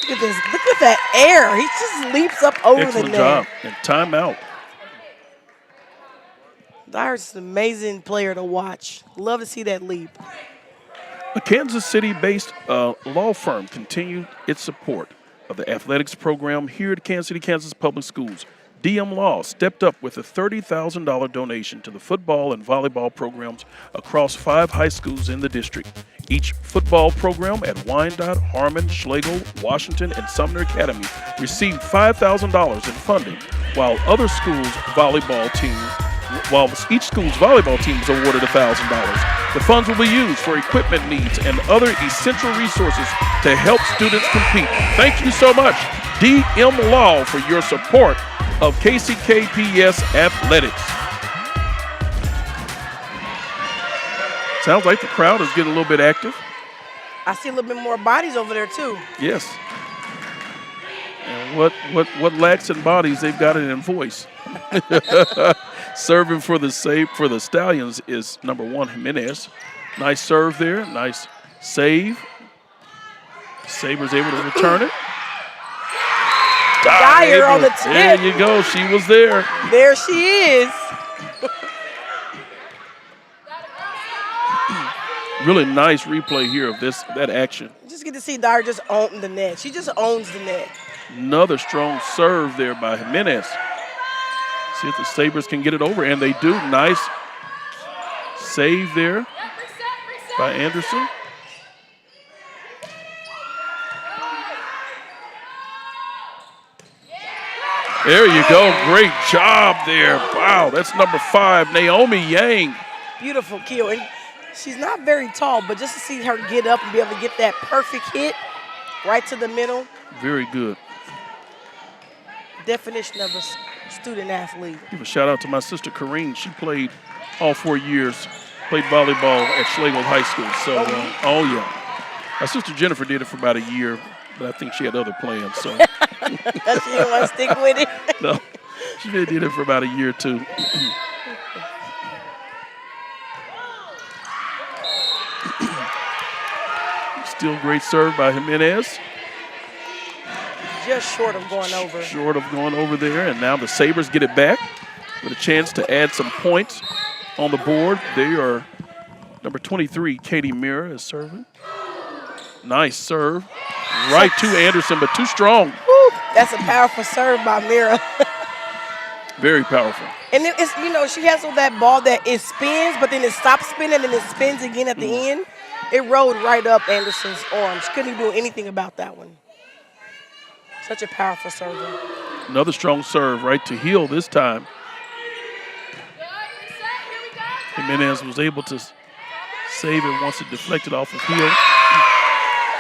Look at this. Look at that air. He just leaps up over Excellent the net. job. And timeout. Dyer's an amazing player to watch. Love to see that leap. A Kansas City-based law firm continued its support of the athletics program here at Kansas City, Kansas Public Schools. DM Law stepped up with a $30,000 donation to the football and volleyball programs across 5 high schools in the district. Each football program at Wyandotte, Harmon, Schlagle, Washington, and Sumner Academy received $5,000 in funding, while each school's volleyball team was awarded $1,000. The funds will be used for equipment needs and other essential resources to help students compete. Thank you so much, DM Law, for your support of KCKPS athletics. Sounds like the crowd is getting a little bit active. I see a little bit more bodies over there too. Yes. And what lacks in bodies, they've got it in voice. Serving for the Stallions is number 1, Jimenez. Nice serve there. Nice save. Sabres able to return it. Dyer on the tip. There you go. She was there. There she is. Really nice replay here of that action. Just get to see Dyer just own the net. She just owns the net. Another strong serve there by Jimenez. See if the Sabres can get it over, and they do. Nice save there by Anderson. There you go. Great job there. Wow, that's number 5, Naomi Yang. Beautiful kill. And she's not very tall, but just to see her get up and be able to get that perfect hit right to the middle. Very good. Definition of a student athlete. Give a shout out to my sister Corrine. She played all 4 years, played volleyball at Schlagle High School. So, oh yeah. My sister Jennifer did it for about a year, but I think she had other plans. So she didn't want to stick with it. No, she did it for about a year or 2. Still great serve by Jimenez. Just short of going over. Short of going over there, and now the Sabres get it back with a chance to add some points on the board. They are number 23, Katie Mira is serving. Nice serve. Right to Anderson, but too strong. Woo, that's a powerful serve by Mira. Very powerful. And it's, she has that ball that it spins, but then it stops spinning and it spins again at the end. It rolled right up Anderson's arm. She couldn't even do anything about that one. Such a powerful server. Another strong serve right to heel this time. Jimenez was able to save it once it deflected off of heel.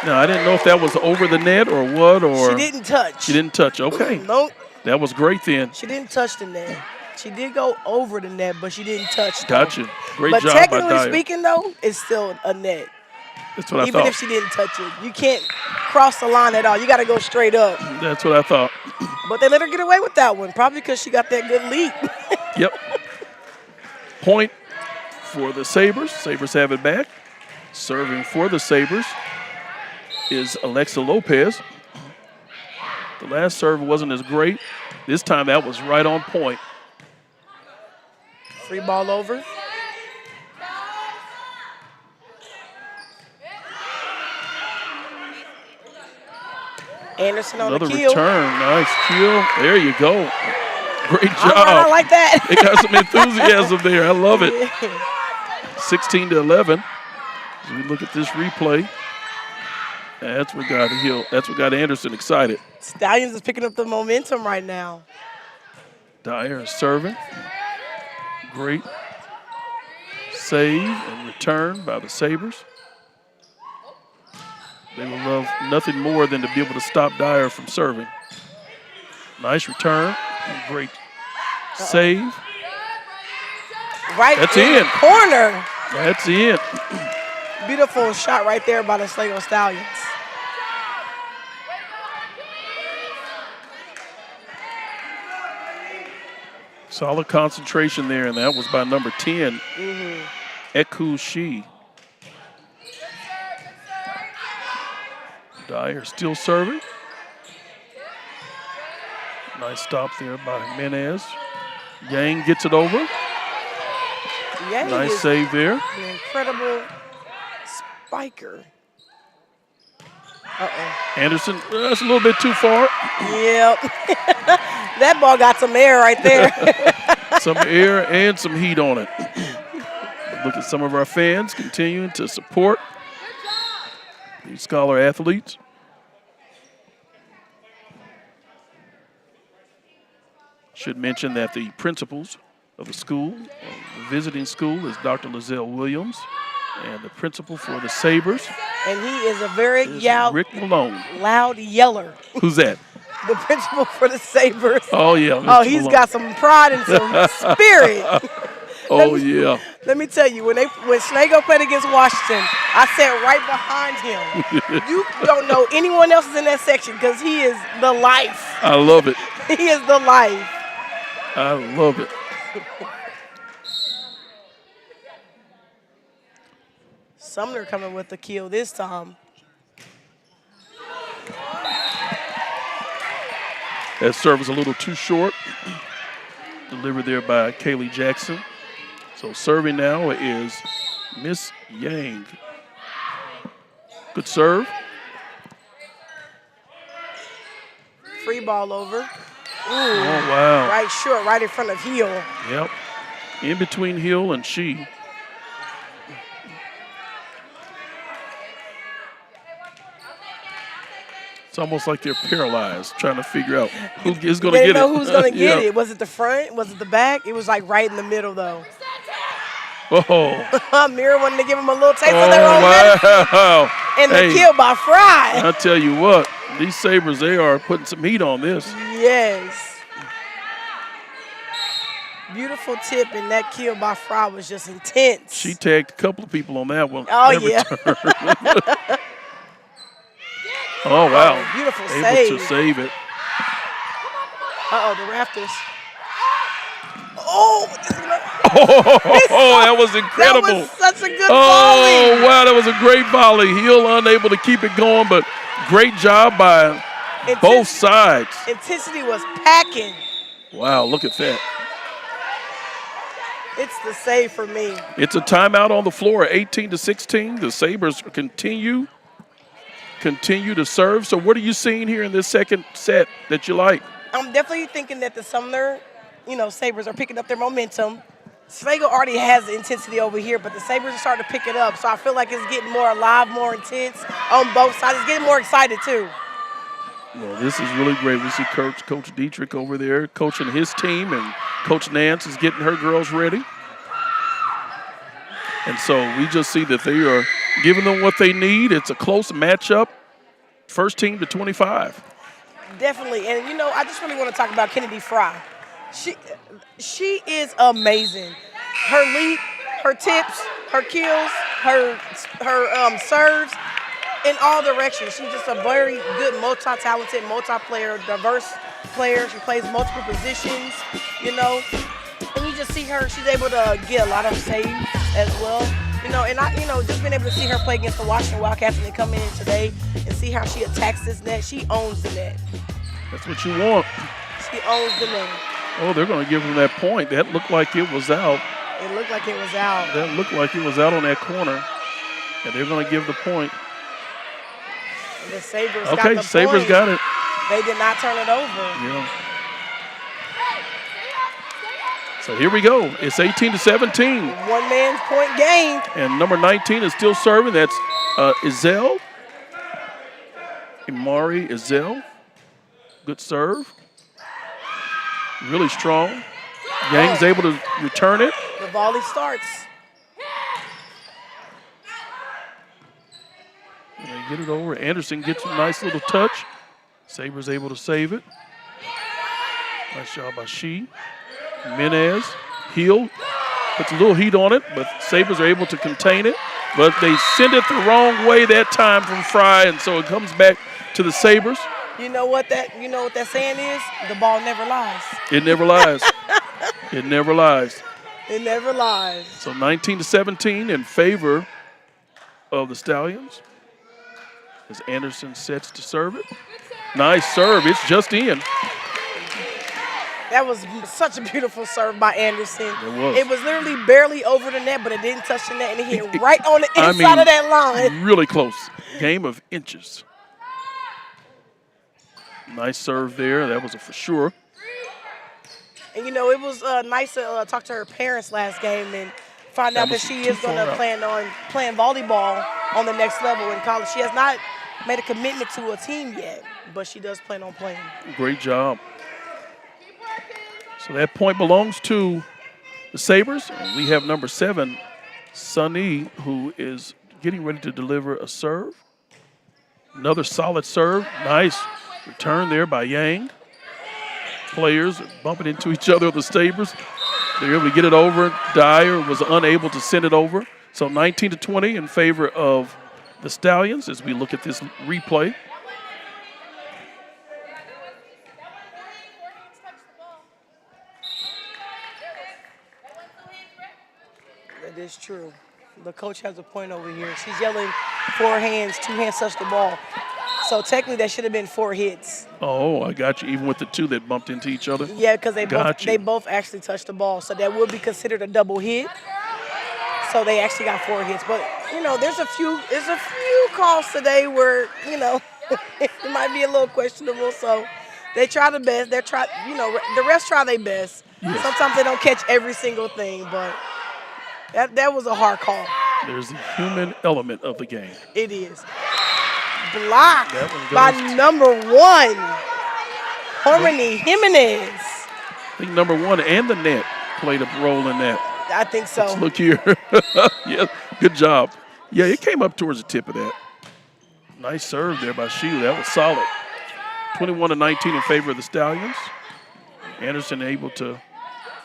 Now, I didn't know if that was over the net or what. Or she didn't touch. She didn't touch. Okay. Nope. That was great then. She didn't touch the net. She did go over the net, but she didn't touch it. Gotcha. Great but job by Dyer. But technically speaking, though, it's still a net. That's what I thought. Even if she didn't touch it. You can't cross the line at all. You got to go straight up. That's what I thought. But they let her get away with that one, probably because she got that good leap. Yep. Point for the Sabres. Sabres have it back. Serving for the Sabres is Alexa Lopez. The last serve wasn't as great. This time that was right on point. Free ball over. Anderson on Another the kill. Return. Nice kill. There you go. Great job. I like that. They got some enthusiasm there. I love it. 16-11. As we look at this replay, that's what got Hill. That's what got Anderson excited. Stallions is picking up the momentum right now. Dyer is serving. Great save and return by the Sabres. They will love nothing more than to be able to stop Dyer from serving. Nice return. Great save. Right That's in in. the corner. That's it. Beautiful shot right there by the Schlagle Stallions. Solid concentration there, and that was by number 10, Eku Shi. Dyer still serving. Nice stop there by Jimenez. Yang gets it over. Yang Nice is save there. an incredible spiker. Anderson, that's a little bit too far. Yep. That ball got some air right there. Some air and some heat on it. Look at some of our fans continuing to support these Scholar athletes. Should mention that the principals of the school, the visiting school, is Dr. Lizelle Williams, and the principal for the Sabres And he is a very is Rick Malone. loud yeller. Who's that? The principal for the Sabres. Oh, yeah. Oh, Mr. he's Malone. got some pride and some spirit. Oh, yeah. Let me tell you, when Schlagle played against Washington, I sat right behind him. You don't know anyone else is in that section because he is the life. I love it. He is the life. I love it. Sumner coming with the kill this time. That serve was a little too short. Delivered there by Kaylee Jackson. So serving now is Miss Yang. Good serve. Free ball over. Ooh, Oh, wow. right short, right in front of heel. Yep. In between Hill and She. It's almost like they're paralyzed, trying to figure out who is going to They get didn't know it. who's going to get Yeah. it. Was it the front? Was it the back? It was like right in the middle, though. Oh. Mira wanted to give him a little taste of their own medicine. Wow. And the Hey, kill by Fry. I tell you what, these Sabres, they are putting some heat on this. Yes. Beautiful tip, and that kill by Fry was just intense. She tagged a couple of people on that one. Oh, that yeah. return. Oh, wow. Oh, beautiful Able save. to save it. Uh-oh, the rafters. Oh, Oh, that was incredible. That was such a good Oh, volley. wow, that was a great volley. Hill unable to keep it going, but great job by both sides. Intensity was packing. Wow, look at that. It's the save for me. It's a timeout on the floor, 18-16. The Sabres continue to serve. So what are you seeing here in this second set that you like? I'm definitely thinking that the Sumner, Sabres are picking up their momentum. Schlagle already has the intensity over here, but the Sabres are starting to pick it up. So I feel like it's getting more alive, more intense on both sides. It's getting more excited, too. Well, this is really great. We see Coach Dietrich over there coaching his team, and Coach Nance is getting her girls ready. And so we just see that they are giving them what they need. It's a close matchup, first team to 25. Definitely. And, I just really want to talk about Kennedy Fry. She is amazing. Her leap, her tips, her kills, her serves, in all directions. She's just a very good, multi-talented, multi-player, diverse player. She plays multiple positions, And you just see her, she's able to get a lot of saves as well. Just being able to see her play against the Washington Wildcats and they come in today and see how she attacks this net. She owns the net. That's what you want. She owns the net. Oh, they're going to give them that point. That looked like it was out. It looked like it was out. That looked like it was out on that corner. And they're going to give the point. And the Sabres Okay, got the Sabres point. got it. They did not turn it over. Yeah. So here we go. It's 18-17. One man's point game. And number 19 is still serving. That's Izell. Imari Izell. Good serve. Really strong. Yang's able to return it. The volley starts. And they get it over. Anderson gets a nice little touch. Sabres able to save it. Nice job by She. Menez. Heel. Puts a little heat on it, but Sabres are able to contain it. But they send it the wrong way that time from Fry, and so it comes back to the Sabres. You know what that saying is? The ball never lies. It never lies. It never lies. It never lies. So 19-17 in favor of the Stallions. As Anderson sets to serve it. Nice serve. It's just in. That was such a beautiful serve by Anderson. It was literally barely over the net, but it didn't touch the net, and it hit right on the inside of that line. Really close. Game of inches. Nice serve there. That was a for sure. And, you know, it was nice to talk to her parents last game and find out that she is going to plan on playing volleyball on the next level in college. She has not made a commitment to a team yet, but she does plan on playing. Great job. So that point belongs to the Sabres. And we have number 7, Sunny, who is getting ready to deliver a serve. Another solid serve. Nice return there by Yang. Players bumping into each other, the Sabres. They're able to get it over. Dyer was unable to send it over. So 19-20 in favor of the Stallions as we look at this replay. That is true. The coach has a point over here. She's yelling 4 hands, 2 hands touch the ball. So technically that should have been 4 hits. Oh, I got you. Even with the 2 that bumped into each other? Yeah, because they both actually touched the ball. So that would be considered a double hit. So they actually got 4 hits. But, you know, there's a few calls today where, you know, it might be a little questionable. So they try the best. The refs try their best. Yes. Sometimes they don't catch every single thing, but that was a hard call. There's the human element of the game. It is. Blocked by number 1, Harmony Jimenez. I think number 1 and the net played a role in that. I think so. Let's look here. Yeah, good job. Yeah, it came up towards the tip of that. Nice serve there by Sheila. That was solid. 21-19 in favor of the Stallions. Anderson able to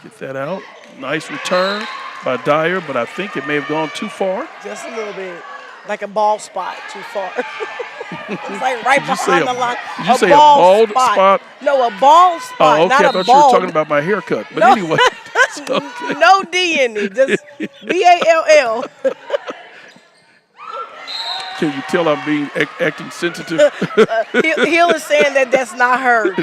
get that out. Nice return by Dyer, but I think it may have gone too far. Just a little bit. Like a ball spot too far. It's like right behind the line. Did you say a bald spot? No, a ball spot, oh, okay. not a I thought bald. you were talking about my haircut. But anyway. Okay. No D in it. Just B-A-L-L. Can you tell I'm being acting sensitive? Hill is saying that's not her.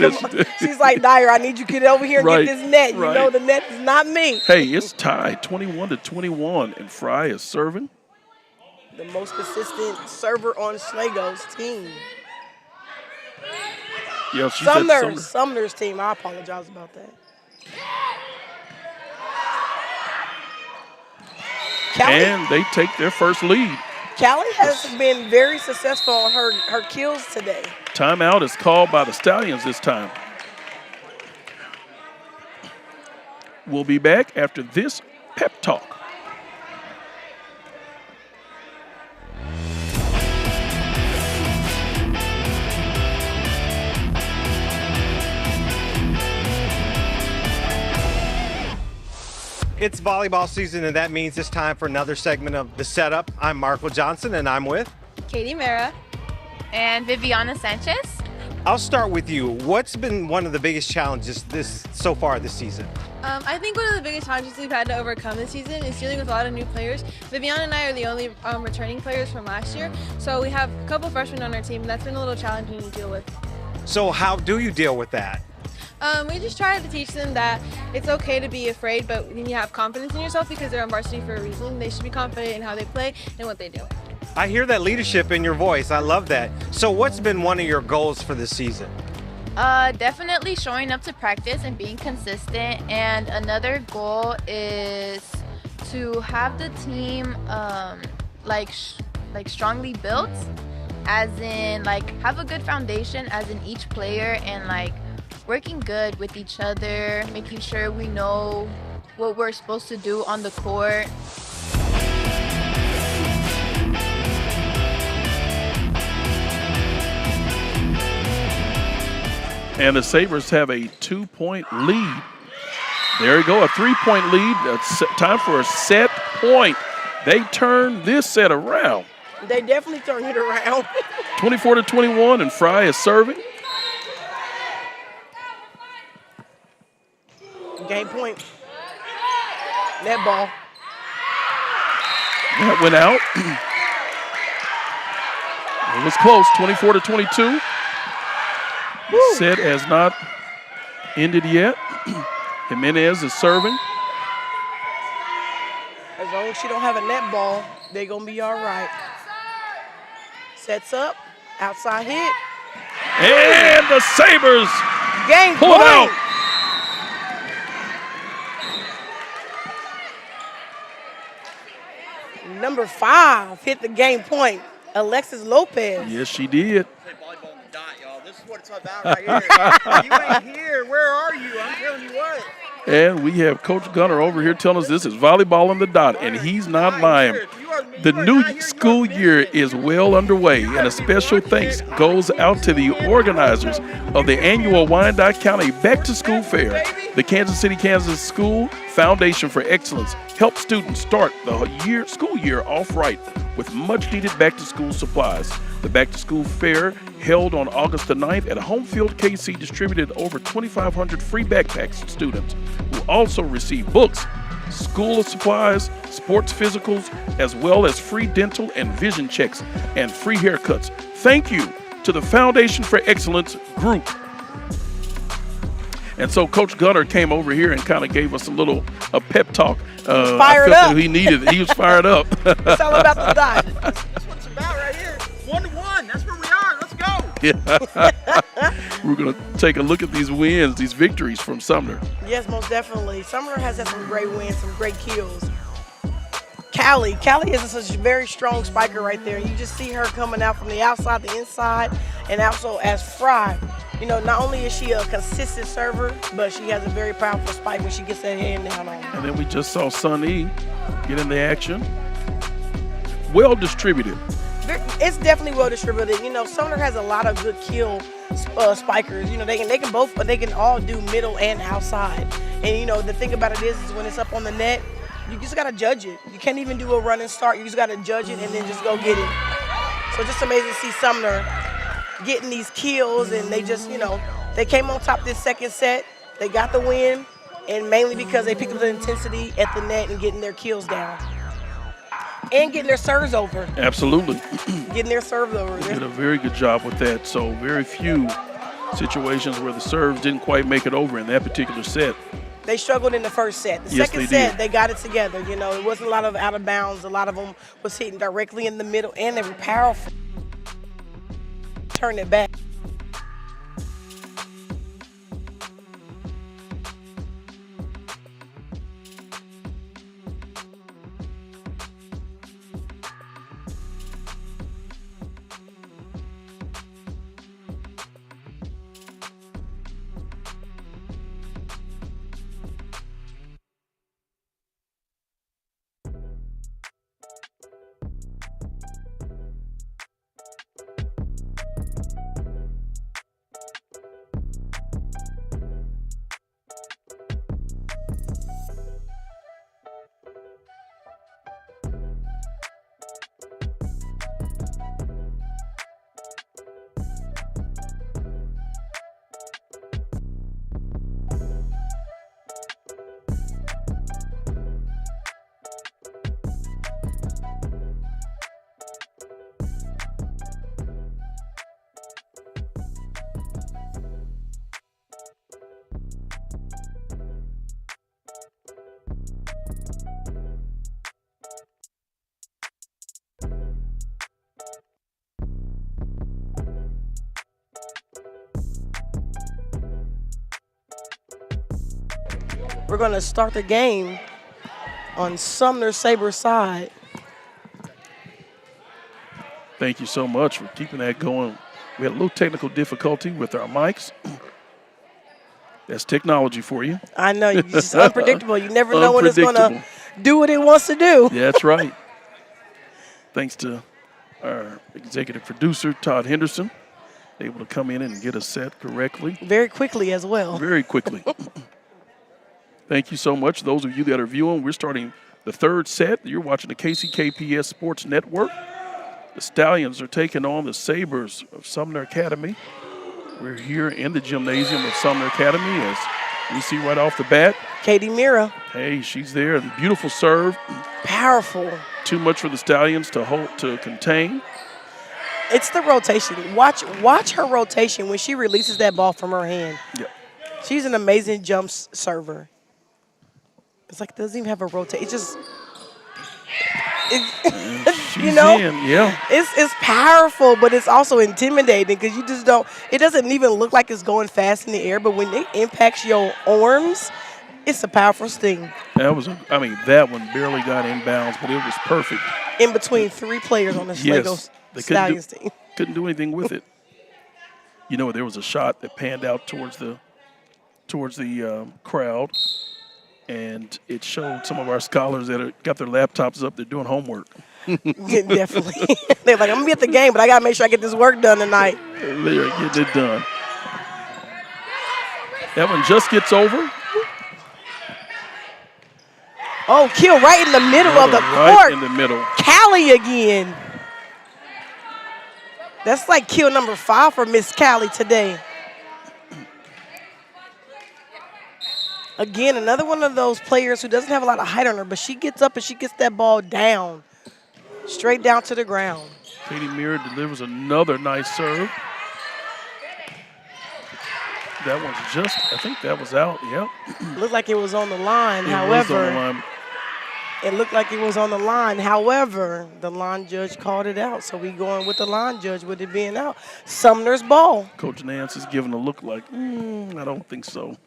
She's like, Dyer, I need you to get over here and get this net. You know the net is not me. Hey, it's tied 21-21, and Fry is serving. The most consistent server on Schlaggo's team. Yeah, Sumner's team. I apologize about that. And they take their first lead. Callie has been very successful on her kills today. Timeout is called by the Stallions this time. We'll be back after this pep talk. It's volleyball season, and that means it's time for another segment of The Setup. I'm Marco Johnson, and I'm with Katie Mera and Viviana Sanchez. I'll start with you. What's been one of the biggest challenges so far this season? I think one of the biggest challenges we've had to overcome this season is dealing with a lot of new players. Viviana and I are the only returning players from last year, so we have a couple freshmen on our team, and that's been a little challenging to deal with. So how do you deal with that? We just try to teach them that it's okay to be afraid, but when you have confidence in yourself because they're on varsity for a reason, they should be confident in how they play and what they do. I hear that leadership in your voice. I love that. So what's been one of your goals for this season? Definitely showing up to practice and being consistent. And another goal is to have the team like strongly built, as in like have a good foundation as in each player, and like working good with each other, making sure we know what we're supposed to do on the court. And the Sabres have a 2-point lead. There you go, a 3-point lead. It's time for a set point. They turn this set around. They definitely turned it around. 24-21, and Fry is serving. Game point. Net ball. That went out. It was close, 24-22. The set has not ended yet. Jimenez is serving. As long as she don't have a net ball, they're going to be all right. Sets up, outside hit. And the Sabres Game pull it out. Number 5 hit the game point. Alexis Lopez. Yes, she did. Volleyball on the dot, y'all. This is what it's about right here. You ain't here. Where are you? I'm telling you what. And we have Coach Gunner over here telling us this is volleyball on the dot, and he's not lying. The new school year is well underway, and a special thanks goes out to the organizers of the annual Wyandotte County Back to School Fair. The Kansas City, Kansas School Foundation for Excellence helps students start the school year off right with much-needed back-to-school supplies. The back-to-school fair held on August the 9th at Home Field KC distributed over 2,500 free backpacks to students who also received books, school supplies, sports physicals, as well as free dental and vision checks and free haircuts. Thank you to the Foundation for Excellence group. And so Coach Gunner came over here and kind of gave us a pep talk. Fired up. He needed it. He was fired up. It's all about the dot. That's what it's about right here. 1-1. That's where we are. Let's go. Yeah. We're going to take a look at these wins, these victories from Sumner. Yes, most definitely. Sumner has had some great wins, some great kills. Callie is a very strong spiker right there. You just see her coming out from the outside, the inside, and also as Fry. You know, not only is she a consistent server, but she has a very powerful spike when she gets that hand down on her. And then we just saw Sunny get in the action. Well distributed. It's definitely well distributed. You know, Sumner has a lot of good kill spikers. You know, they can both, but they can all do middle and outside. And you know, the thing about it is when it's up on the net, you just gotta judge it. You can't even do a run and start. You just gotta judge it and then just go get it. So just amazing to see Sumner getting these kills, and they just, you know, they came on top this second set. They got the win, and mainly because they picked up the intensity at the net and getting their kills down. And getting their serves over. Absolutely. Getting their serves over. They did a very good job with that. So very few situations where the serves didn't quite make it over in that particular set. They struggled in the first set. The second set, they got it together. You know, it wasn't a lot of out of bounds. A lot of them was hitting directly in the middle, and they were powerful. Turn it back. We're going to start the game on Sumner Sabre side. Thank you so much for keeping that going. We had a little technical difficulty with our mics. That's technology for you. I know, it's just unpredictable. You never know when it's going to do what it wants to do. Yeah, that's right. Thanks to our executive producer, Todd Henderson, able to come in and get us set correctly. Very quickly as well. Very quickly. Thank you so much. Those of you that are viewing, we're starting the third set. You're watching the KCKPS Sports Network. The Stallions are taking on the Sabres of Sumner Academy. We're here in the gymnasium of Sumner Academy, as we see right off the bat. Katie Mira. Hey, she's there. And beautiful serve. Powerful. Too much for the Stallions to contain. It's the rotation. Watch her rotation when she releases that ball from her hand. Yeah. She's an amazing jump server. It's like it doesn't even have a rotate. It's just, She's you know, in, yeah. it's powerful, but it's also intimidating because you just don't. It doesn't even look like it's going fast in the air, but when it impacts your arms, it's a powerful sting. That was, that one barely got inbounds, but it was perfect. In between 3 players on the Schlagle Stallions team. Couldn't do anything with it. You know, there was a shot that panned out towards the crowd, and it showed some of our scholars that got their laptops up. They're doing homework. Yeah, definitely. They're like, I'm going to be at the game, but I got to make sure I get this work done tonight. They're getting it done. That one just gets over. Oh, kill right in the middle of the right court. In the middle. Callie again. That's like kill number 5 for Miss Callie today. Again, another one of those players who doesn't have a lot of height on her, but she gets up and she gets that ball down, straight down to the ground. Katie Mirror delivers another nice serve. That one's just, I think that was out, yep. Looked like it was on the line, It however. was on the line. It looked like it was on the line. However, the line judge called it out. So we going with the line judge with it being out. Sumner's ball. Coach Nance is giving a look like, I don't think so.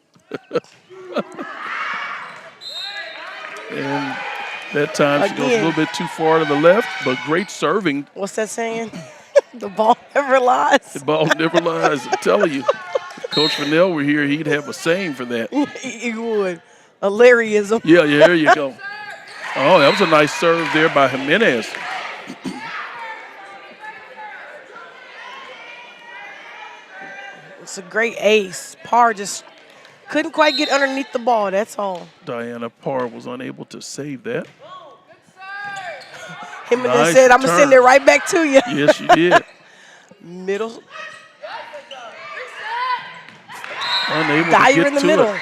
And that time she goes a little bit too far to the left, but great serving. What's that saying? The ball never lies. The ball never lies, I'm telling you. If Coach Fennell were here, he'd have a saying for that. He would. Hilariousm. Yeah, there you go. Oh, that was a nice serve there by Jimenez. It's a great ace. Parr just couldn't quite get underneath the ball, that's all. Diana Parr was unable to save that. Jimenez said, I'm going to send it right back to you. Yes, she did. Middle. Unable Dyer to get in the to middle. it.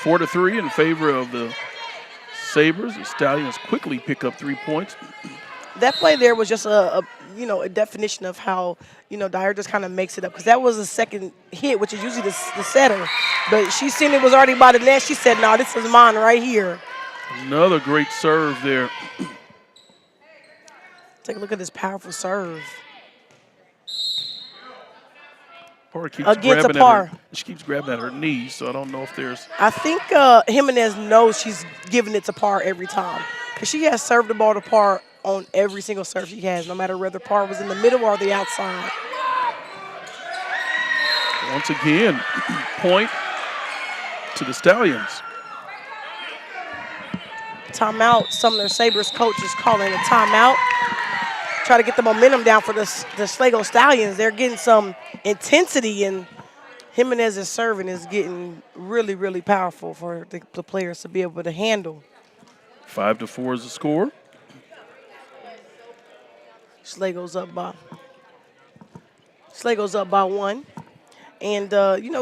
4-3 in favor of the Sabres. The Stallions quickly pick up 3 points. That play there was just a definition of how, Dyer just kind of makes it up. Because that was a second hit, which is usually the setter. But she seen it was already by the net. She said, no, this is mine right here. Another great serve there. Take a look at this powerful serve. Parr keeps Against grabbing Parr. she keeps grabbing at her knees, so I don't know if there's. I think Jimenez knows she's giving it to Parr every time. Because she has served the ball to Parr on every single serve she has, no matter whether Parr was in the middle or the outside. Once again, point to the Stallions. Timeout. Sumner Sabres coach is calling a timeout. Try to get the momentum down for the Schlagle Stallions. They're getting some intensity, and Jimenez's serving is getting really, really powerful for the players to be able to handle. 5-4 is the score. Schlagle's up by 1. And,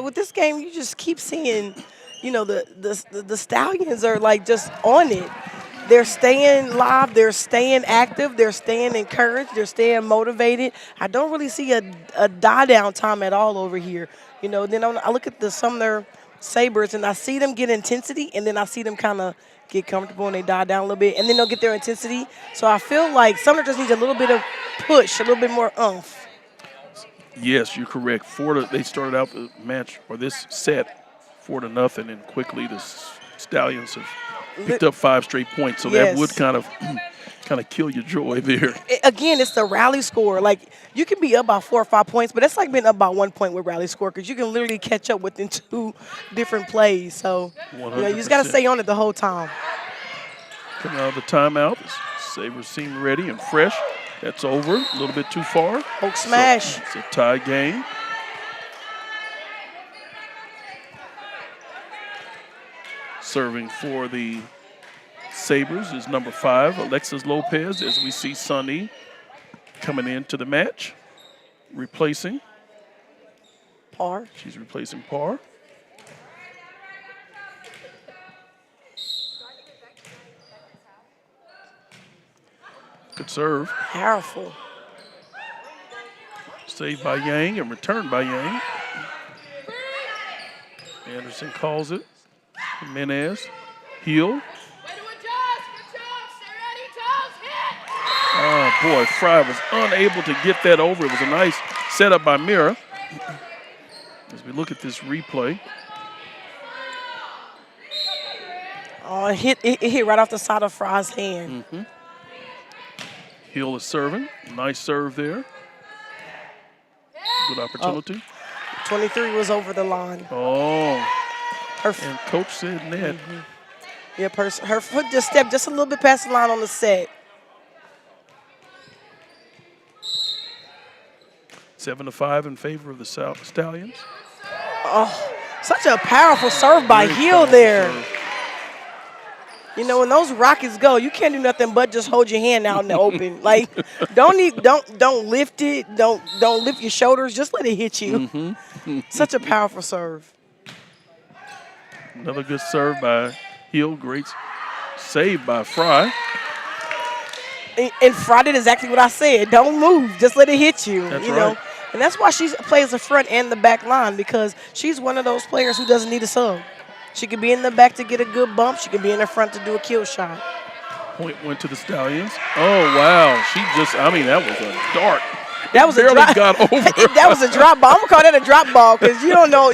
with this game, you just keep seeing, the Stallions are, like, just on it. They're staying live. They're staying active. They're staying encouraged. They're staying motivated. I don't really see a die-down time at all over here. Then I look at the Sumner Sabres, and I see them get intensity, and then I see them kind of get comfortable, and they die down a little bit, and then they'll get their intensity. So I feel like Sumner just needs a little bit of push, a little bit more oomph. Yes, you're correct. They started out the match, or this set, 4-0, and quickly the Stallions have picked up 5 straight points, so that would kind of kill your joy there. Again, it's the rally score. Like, you can be up by 4 or 5 points, but that's like being up by 1 point with rally score because you can literally catch up within 2 different plays. So, you just got to stay on it the whole time. Coming out of the timeout, the Sabres seem ready and fresh. That's over, a little bit too far. Poke smash. So it's a tie game. Serving for the Sabres is number 5, Alexis Lopez, as we see Sunny coming into the match, replacing Parr. She's replacing Parr. Good serve. Powerful. Saved by Yang and returned by Yang. Anderson calls it. Jimenez. Heel. Oh, boy, Fry was unable to get that over. It was a nice setup by Mira. As we look at this replay. Oh, it hit right off the side of Fry's hand. Mm-hmm. Hill is serving. Nice serve there. Good opportunity. 23 was over the line. Oh. And coach said net. Mm-hmm. Yeah, her foot just stepped just a little bit past the line on the set. 7-5 in favor of the Stallions. Oh, such a powerful serve by Hill there. You know, when those rockets go, you can't do nothing but just hold your hand out in the open. Like, don't lift it. Don't lift your shoulders. Just let it hit you. Mm-hmm. Such a powerful serve. Another good serve by Hill. Great save by Fry. And Fry did exactly what I said. Don't move. Just let it hit you. That's you right. know? And that's why she plays the front and the back line, because she's one of those players who doesn't need a sub. She can be in the back to get a good bump. She can be in the front to do a kill shot. Point went to the Stallions. Oh, wow. That was a dart. That was barely got over. That was a drop ball. I'm going to call that a drop ball because you don't know.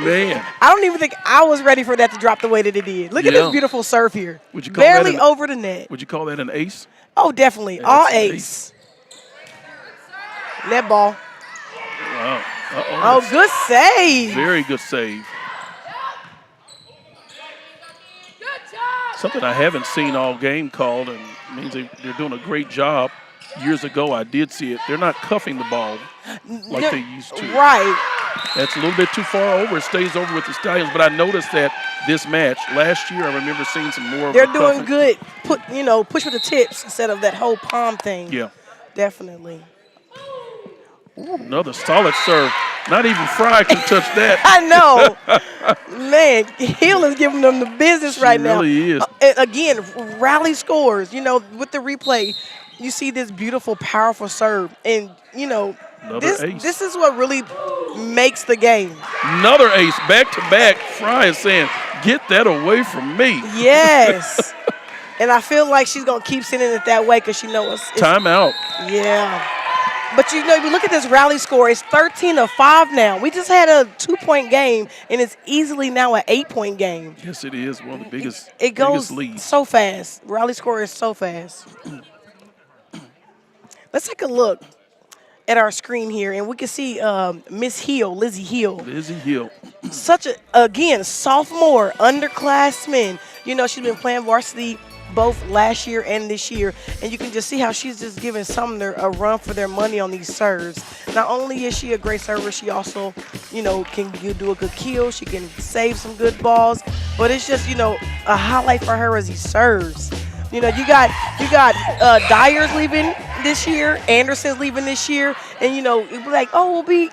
Man. I don't even think I was ready for that to drop the way that it did. Look at this beautiful serve here. Would you call barely over the net. Would you call that an ace? Oh, definitely. Yeah, all ace. Net ball. Wow. Uh-oh. Oh, good save. Very good save. Something I haven't seen all game called, and means they're doing a great job. Years ago, I did see it. They're not cuffing the ball like they used to. Right. That's a little bit too far over. It stays over with the Stallions, but I noticed that this match, last year, I remember seeing some more of They're the doing cuffing. good. Push with the tips instead of that whole palm thing. Yeah. Definitely. Ooh, another solid serve. Not even Fry can touch that. I know. Man, Hill is giving them the business right now. She really is. Again, rally scores. With the replay, you see this beautiful, powerful serve. And, this is what really makes the game. Another ace, back-to-back. Fry is saying, get that away from me. Yes. And I feel like she's going to keep sending it that way because she knows it's timeout. Yeah. But, if you look at this rally score, it's 13-5 now. We just had a 2-point game, and it's easily now an 8-point game. Yes, it is. One of the biggest It goes leads. So fast. Rally score is so fast. Let's take a look at our screen here, and we can see Miss Hill, Lizzie Hill. Lizzie Hill. Such again, sophomore, underclassman. She's been playing varsity both last year and this year, and you can just see how she's just giving Sumner a run for their money on these serves. Not only is she a great server, she also, can do a good kill. She can save some good balls, but it's just, a highlight for her as he serves. You got Dyer's leaving this year, Anderson's leaving this year, and it'll be like, who they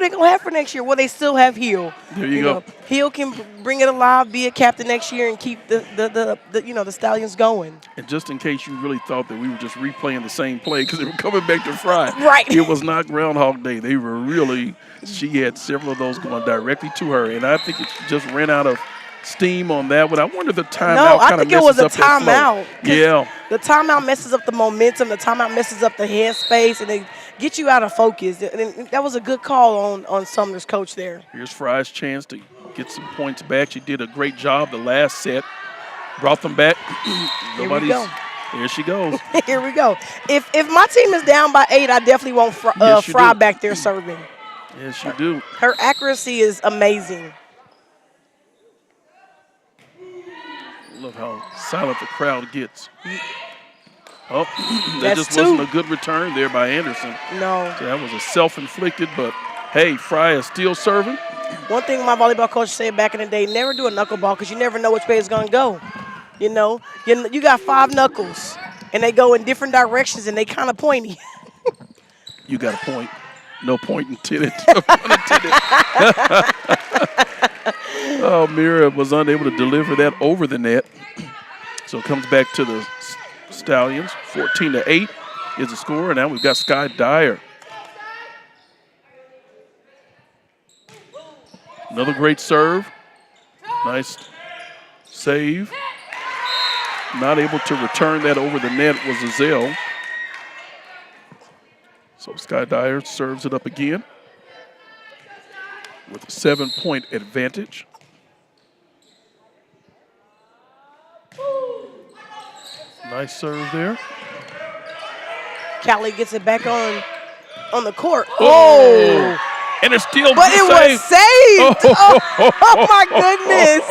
gonna have for next year? Well, they still have Hill. There you go. Hill can bring it alive, be a captain next year, and keep the Stallions going. And just in case you really thought that we were just replaying the same play because they were coming back to Fry. Right. It was not Groundhog Day. They were really, she had several of those going directly to her, and I think it just ran out of steam on that one. I wonder if the timeout kind of messes up that flow. No, I think it was a timeout. Yeah. The timeout messes up the momentum. The timeout messes up the headspace, and they get you out of focus. And that was a good call on Sumner's coach there. Here's Fry's chance to get some points back. She did a great job the last set. Brought them back. Here we go. There she goes. Here we go. If my team is down by 8, I definitely want Fry back there serving. Yes, you do. Her accuracy is amazing. Look how silent the crowd gets. Oh, that That's just 2. wasn't a good return there by Anderson. No. So that was a self-inflicted, but hey, Fry is still serving. One thing my volleyball coach said back in the day, never do a knuckleball because you never know which way it's going to go. You got 5 knuckles, and they go in different directions, and they kind of pointy. You got a point. No point intended. Oh, Mira was unable to deliver that over the net. So it comes back to the Stallions. 14-8 is the score, and now we've got Sky Dyer. Another great serve. Nice save. Not able to return that over the net was Azell. So Sky Dyer serves it up again with a 7-point advantage. Nice serve there. Callie gets it back on the court. Oh! And it's still but it was saved. Oh my goodness.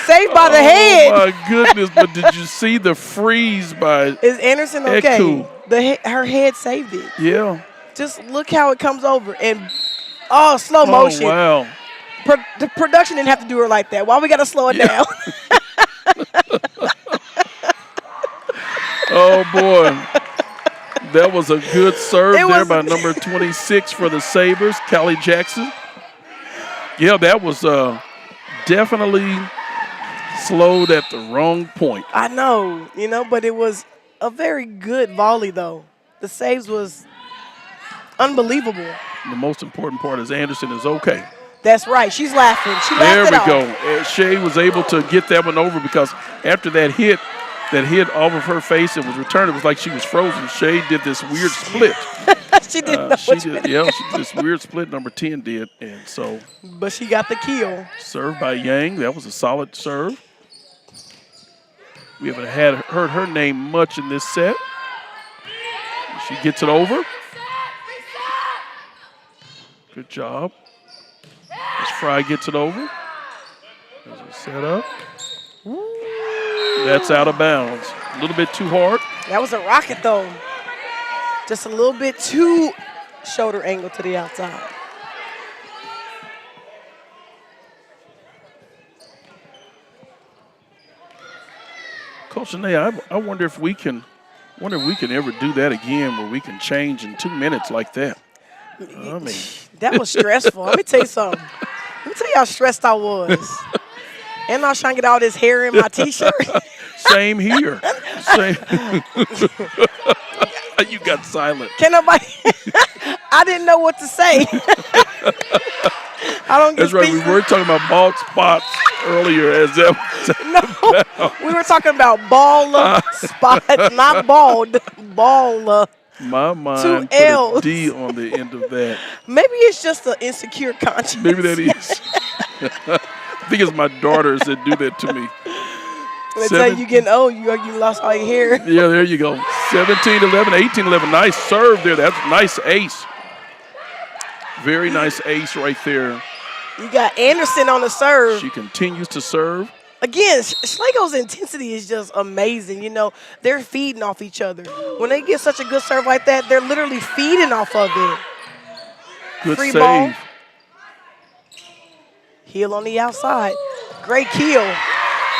Saved by the head. Oh my goodness, but did you see the freeze by Is Anderson okay? Eku? Her head saved it. Yeah. Just look how it comes over and slow motion. Oh, wow. The production didn't have to do her like that. Why we got to slow it down? Oh boy. That was a good serve there by number 26 for the Sabres, Callie Jackson. Yeah, that was definitely slowed at the wrong point. I know, but it was a very good volley, though. The saves was unbelievable. The most important part is Anderson is okay. That's right. She's laughing. She laughed There we go. Shea was able to get that one over because after that hit off of her face and was returned, it was like she was frozen. Shea did this weird split. She didn't know she did this weird split, number 10 did, and so. But she got the kill. Served by Yang. That was a solid serve. We haven't heard her name much in this set. She gets it over. Good job. As Fry gets it over. There's a setup. That's out of bounds. A little bit too hard. That was a rocket, though. Just a little bit too shoulder angle to the outside. Coach Shanae, I wonder if we can ever do that again where we can change in 2 minutes like that. I mean. That was stressful. Let me tell you something. Let me tell you how stressed I was. And I was trying to get all this hair in my T-shirt. Same here. Same. You got silent. Can nobody? I didn't know what to say. I don't get That's right. We were talking about bald spots earlier. As that no, we were talking about ball spots, not bald. Ball. My mind Two put L's. a D on the end of that. Maybe it's just an insecure conscience. Maybe that is. I think it's my daughters that do that to me. They tell you getting old, you lost all your hair. Yeah, there you go. 17-11, 18-11. Nice serve there. That's a nice ace. Very nice ace right there. You got Anderson on the serve. She continues to serve. Again, Schlaggo's intensity is just amazing. They're feeding off each other. When they get such a good serve like that, they're literally feeding off of it. Good Free save. Ball. Heel on the outside. Great kill.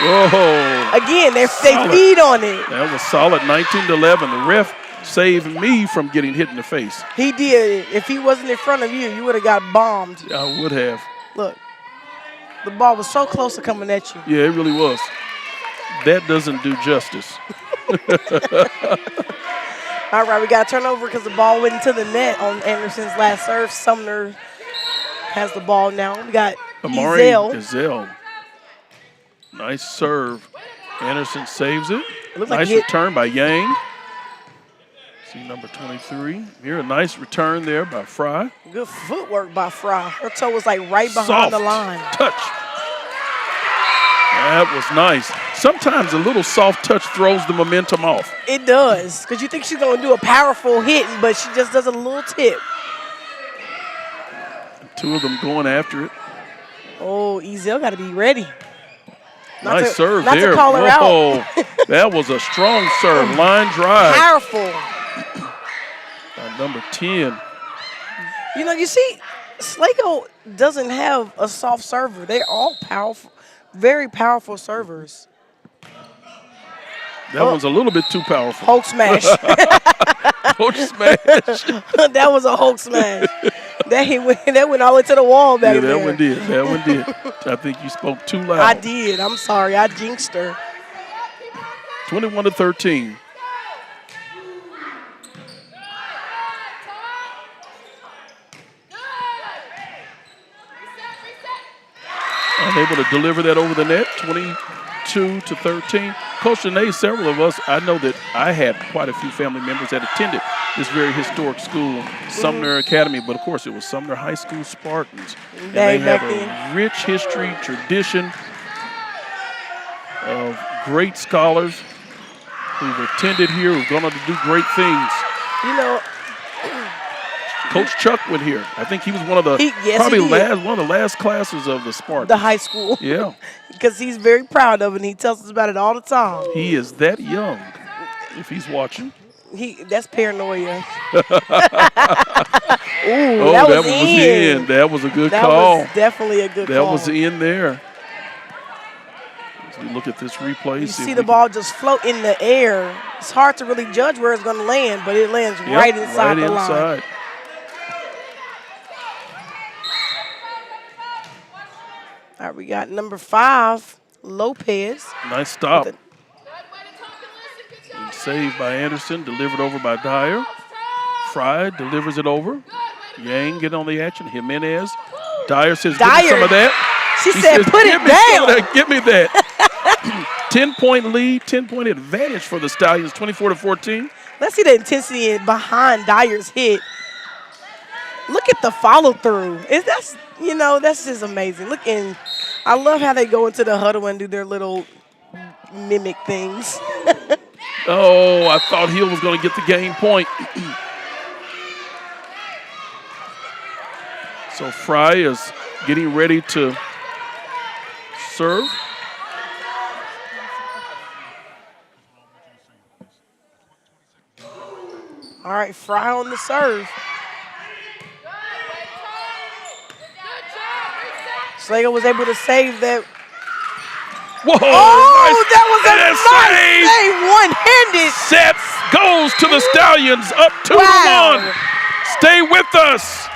Whoa. Again, they feed on it. That was solid, 19-11. The ref saved me from getting hit in the face. He did. If he wasn't in front of you, you would have got bombed. I would have. Look, the ball was so close to coming at you. Yeah, it really was. That doesn't do justice. All right, we got to turn over because the ball went into the net on Anderson's last serve. Sumner has the ball now. We got Amari Ezell. Nice serve. Anderson saves it. Nice return by Yang. See number 23. Here, a nice return there by Fry. Good footwork by Fry. Her toe was like right behind the line. Touch. That was nice. Sometimes a little soft touch throws the momentum off. It does, because you think she's going to do a powerful hit, but she just does a little tip. Two of them going after it. Oh, Ezell got to be ready. Nice serve there. Not to call her out. That was a strong serve. Line drive. Powerful. Number 10. You see, Schlagle doesn't have a soft server. They're all powerful, very powerful servers. That one's a little bit too powerful. Hulk smash. Hulk smash. That was a Hulk smash. That went all the way to the wall back there. That one did. That one did. I think you spoke too loud. I did. I'm sorry. I jinxed her. 21-13. Unable to deliver that over the net, 22-13. Coach Janae, several of us, I know that I had quite a few family members that attended this very historic school, Sumner Academy, but of course it was Sumner High School Spartans. And they have a rich history, tradition of great scholars who've attended here, who've gone on to do great things. You know, Coach Chuck went here. I think he was one of the one of the last classes of the Spartans. The high school. Yeah. Because he's very proud of it, and he tells us about it all the time. He is that young, if he's watching. That's paranoia. Ooh, that was in. That was a good call. That was definitely a good call. That was in there. As we look at this replay. You see the ball just float in the air. It's hard to really judge where it's going to land, but it lands right inside the line. All right, we got number 5, Lopez. Nice stop. Saved by Anderson, delivered over by Dyer. Fry delivers it over. Yang get on the action. Jimenez. Dyer says, give me some of that. She said, put it down. Give me that. 10-point lead, 10-point advantage for the Stallions, 24-14. Let's see the intensity behind Dyer's hit. Look at the follow-through. That's just amazing. I love how they go into the huddle and do their little mimic things. Oh, I thought Hill was going to get the game point. So Fry is getting ready to serve. All right, Fry on the serve. Schlagle was able to save that. Whoa! That was a nice save, one-handed. Set goes to the Stallions, up 2-1. Stay with us.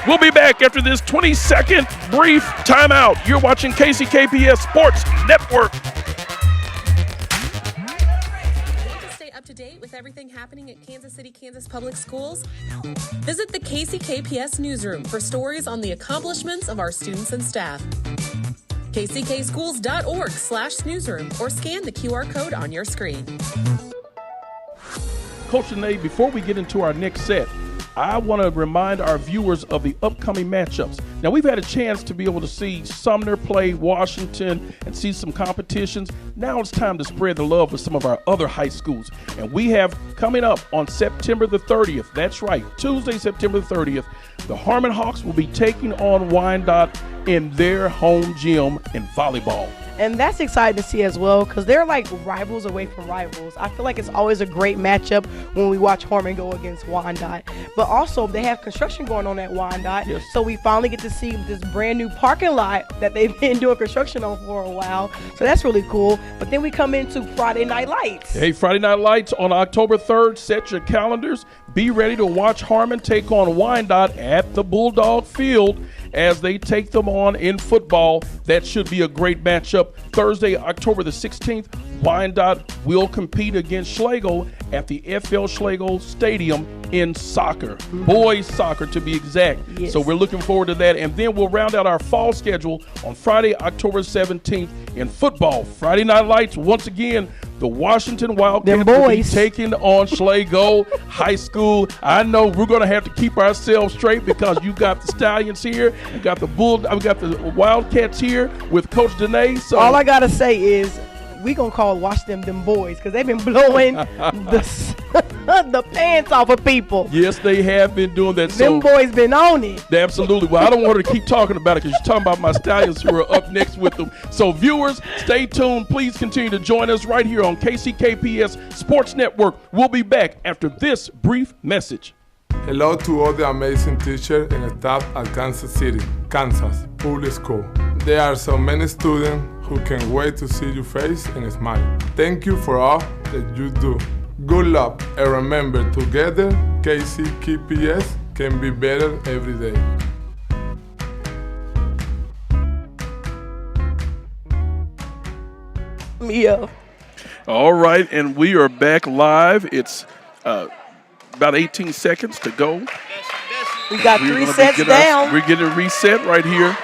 We'll be back after this 20-second brief timeout. You're watching KCKPS Sports Network. Stay up to date with everything happening at Kansas City, Kansas Public Schools? Visit the KCKPS newsroom for stories on the accomplishments of our students and staff. kckschools.org/newsroom or scan the QR code on your screen. Coach Janae, before we get into our next set, I want to remind our viewers of the upcoming matchups. Now, we've had a chance to be able to see Sumner play Washington and see some competitions. Now it's time to spread the love with some of our other high schools. And we have coming up on September the 30th, that's right, Tuesday, September the 30th, the Harmon Hawks will be taking on Wyandotte in their home gym in volleyball. And that's exciting to see as well because they're like rivals away from rivals. I feel like it's always a great matchup when we watch Harmon go against Wyandotte. But also, they have construction going on at Wyandotte. Yes. So we finally get to see this brand new parking lot that they've been doing construction on for a while. So that's really cool. But then we come into Friday Night Lights. Hey, Friday Night Lights on October 3rd. Set your calendars. Be ready to watch Harmon take on Wyandotte at the Bulldog Field as they take them on in football. That should be a great matchup. Thursday, October the 16th, Wyandotte will compete against Schlagle at the FL Schlagle Stadium in soccer. Boys soccer, to be exact. Yes. So we're looking forward to that. And then we'll round out our fall schedule on Friday, October 17th in football. Friday Night Lights, once again, the Washington Wildcats will be taking on Schlagle High School. I know we're going to have to keep ourselves straight because you got the Stallions here, we got the Wildcats here with Coach Danae. So all I got to say is we going to call Washington them boys because they've been blowing the pants off of people. Yes, they have been doing that. Them boys been on it. Absolutely. Well, I don't want her to keep talking about it because you're talking about my Stallions who are up next with them. So viewers, stay tuned. Please continue to join us right here on KCKPS Sports Network. We'll be back after this brief message. Hello to all the amazing teachers and staff at Kansas City, Kansas Public School. There are so many students who can't wait to see your face and smile. Thank you for all that you do. Good luck, and remember, together, KCKPS can be better every day. Yeah. All right, and we are back live. It's about 18 seconds to go. We got 3 sets down. We're getting a reset right here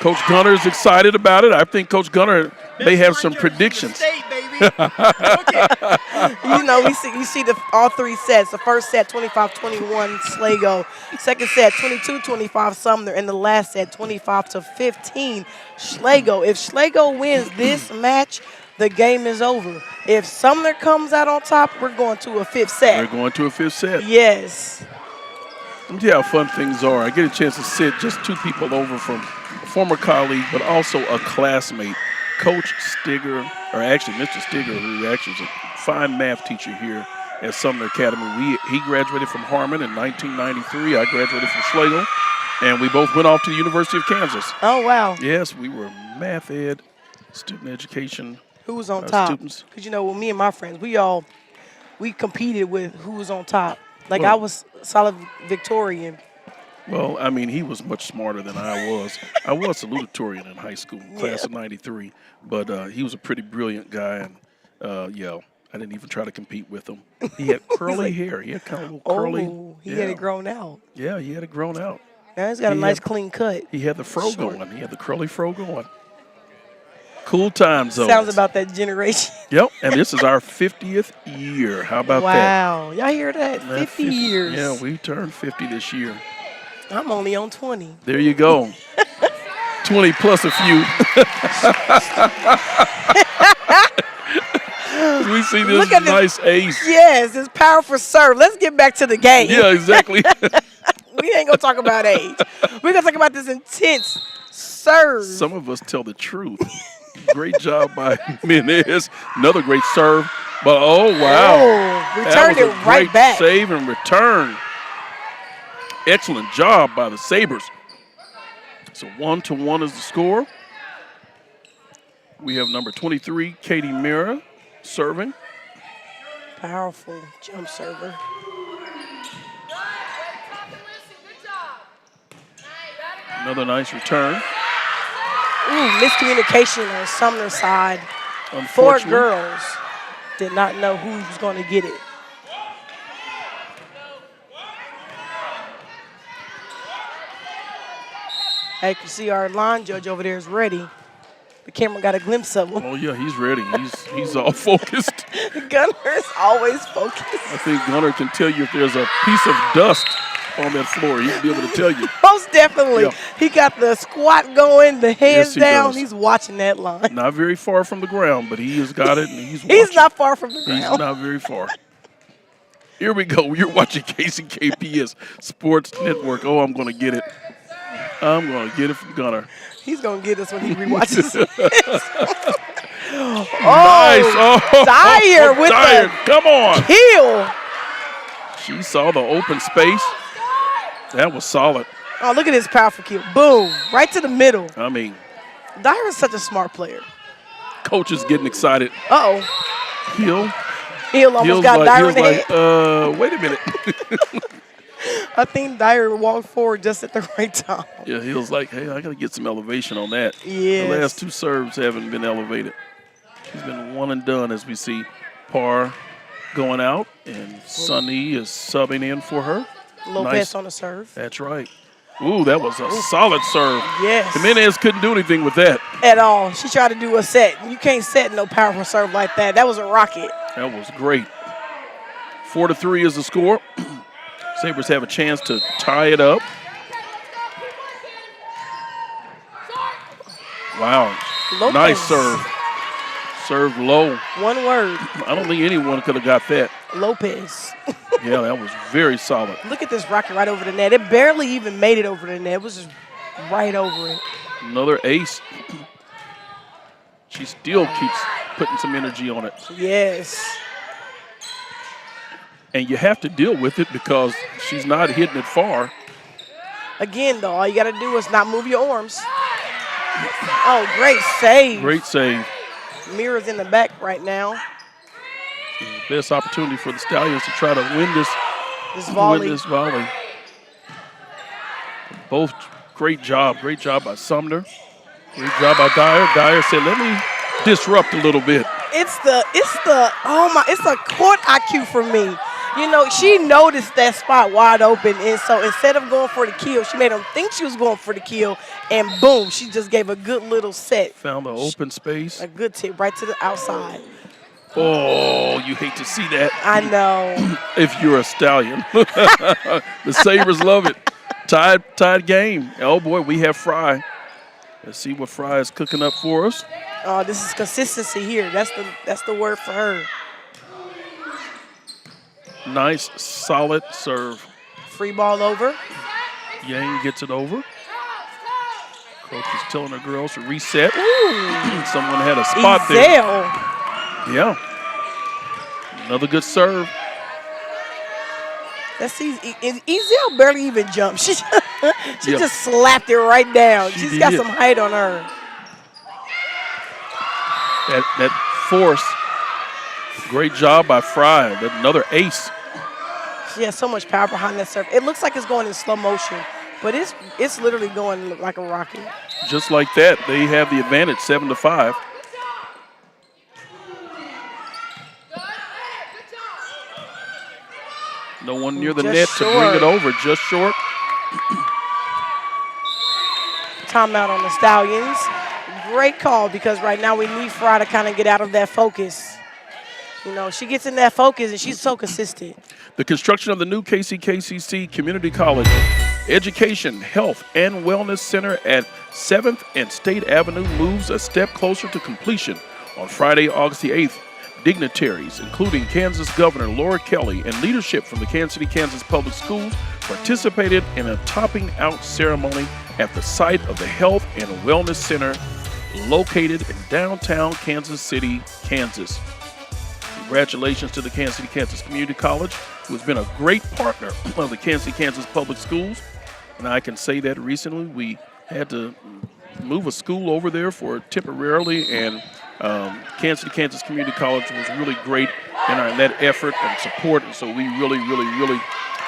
Coach Gunner is excited about it. I think Coach Gunner may have some predictions. State, baby. You know, you see all three sets. The first set, 25-21, Schlagle. Second set, 22-25, Sumner. And the last set, 25-15, Schlagle. If Schlagle wins this match, the game is over. If Sumner comes out on top, we're going to a fifth set. We're going to a fifth set. Yes. Let me tell you how fun things are. I get a chance to sit just two people over from a former colleague, but also a classmate. Coach Stigger, or actually Mr. Stigger, who actually was a fine math teacher here at Sumner Academy. He graduated from Harmon in 1993. I graduated from Schlagle, and we both went off to the University of Kansas. Oh, wow. Yes, we were math ed, student education. Who was on top? Students. Because, you know, with me and my friends, we competed with who was on top. Like, Well, I was solid Victorian. Well, I mean, he was much smarter than I was. I was salutatorian in high school, class of 93, but he was a pretty brilliant guy, and, I didn't even try to compete with him. He had curly hair. He had kind of a little curly. Oh, he had it grown out. Yeah, he had it grown out. Now he's got a nice, clean cut. He had the fro going. He had the curly fro going. Cool times, though. Sounds about that generation. Yep, and this is our 50th year. How about that? Wow. Y'all hear that? 50 years. Yeah, we turned 50 this year. I'm only on 20. There you go. 20 plus a few. We see this nice ace. Yes, this powerful serve. Let's get back to the game. Yeah, exactly. We ain't going to talk about age. We're going to talk about this intense serve. Some of us tell the truth. Great job by Menez. Another great serve. But, oh, wow. Oh, returned it right back. Save and return. Excellent job by the Sabres. So 1-1 is the score. We have number 23, Katie Mira, serving. Powerful jump server. Another nice return. Ooh, miscommunication on Sumner's side. 4 girls did not know who was going to get it. Hey, you can see our line judge over there is ready. The camera got a glimpse of him. Oh, yeah, he's ready. He's all focused. Gunner's always focused. I think Gunner can tell you if there's a piece of dust on that floor. He'll be able to tell you. Most definitely. Yeah. He got the squat going, the heads down. Does. He's watching that line. Not very far from the ground, but he has got it, and he's watching. He's not far from the ground. He's not very far. Here we go. You're watching KCKPS Sports Network. Oh, I'm going to get it. I'm going to get it from Gunner. He's going to get us when he rewatches it. Nice. Oh, Dyer with Dyer. the Come on. kill. She saw the open space. That was solid. Oh, look at this powerful kill. Boom. Right to the middle. I mean. Dyer is such a smart player. Coach is getting excited. Uh-oh. Hill almost got Dyer in the head. Wait a minute. I think Dyer walked forward just at the right time. Yeah, Hill's like, hey, I got to get some elevation on that. Yes. The last 2 serves haven't been elevated. He's been one and done as we see Parr going out, and Sunny is subbing in for her. Lopez on the serve. That's right. Ooh, that was a solid serve. Yes. Jimenez couldn't do anything with that. At all. She tried to do a set. You can't set no powerful serve like that. That was a rocket. That was great. 4-3 is the score. Sabres have a chance to tie it up. Wow. Lopez. Nice serve. Served low. One word. I don't think anyone could have got that. Lopez. Yeah, that was very solid. Look at this rocket right over the net. It barely even made it over the net. It was just right over it. Another ace. She still keeps putting some energy on it. Yes. And you have to deal with it because she's not hitting it far. Again, though, all you got to do is not move your arms. Oh, great save. Great save. Mira's in the back right now. Best opportunity for the Stallions to try to win this volley. Both great job. Great job by Sumner. Great job by Dyer. Dyer said, let me disrupt a little bit. It's the court IQ for me. You know, she noticed that spot wide open, and so instead of going for the kill, she made him think she was going for the kill, and boom, she just gave a good little set. Found the open space. A good tip right to the outside. Oh, you hate to see that. I know. If you're a Stallion. The Sabres love it. Tied game. Oh, boy, we have Fry. Let's see what Fry is cooking up for us. Oh, this is consistency here. That's the word for her. Nice, solid serve. Free ball over. Yang gets it over. Coach is telling her girls to reset. Ooh. Someone had a spot there. Yeah. Another good serve. Let's see. Ezel barely even jumped. She Yeah. just slapped it right down. She She's did. got some height on her. That force. Great job by Fry. Another ace. She has so much power behind that serve. It looks like it's going in slow motion, but it's literally going like a rocket. Just like that, they have the advantage, 7-5. No one near the Just net short. to bring it over, just short. Timeout on the Stallions. Great call, because right now we need Fry to kind of get out of that focus. You know, she gets in that focus and she's so consistent. The construction of the new KCKCC Community College Education, Health, and Wellness Center at 7th and State Avenue moves a step closer to completion on Friday, August the 8th. Dignitaries, including Kansas Governor Laura Kelly and leadership from the Kansas City, Kansas Public Schools, participated in a topping out ceremony at the site of the Health and Wellness Center located in downtown Kansas City, Kansas. Congratulations to the Kansas City, Kansas Community College, who has been a great partner of the Kansas City, Kansas Public Schools. And I can say that recently we had to move a school over there for temporarily, and Kansas City, Kansas Community College was really great in that effort and support. And so we really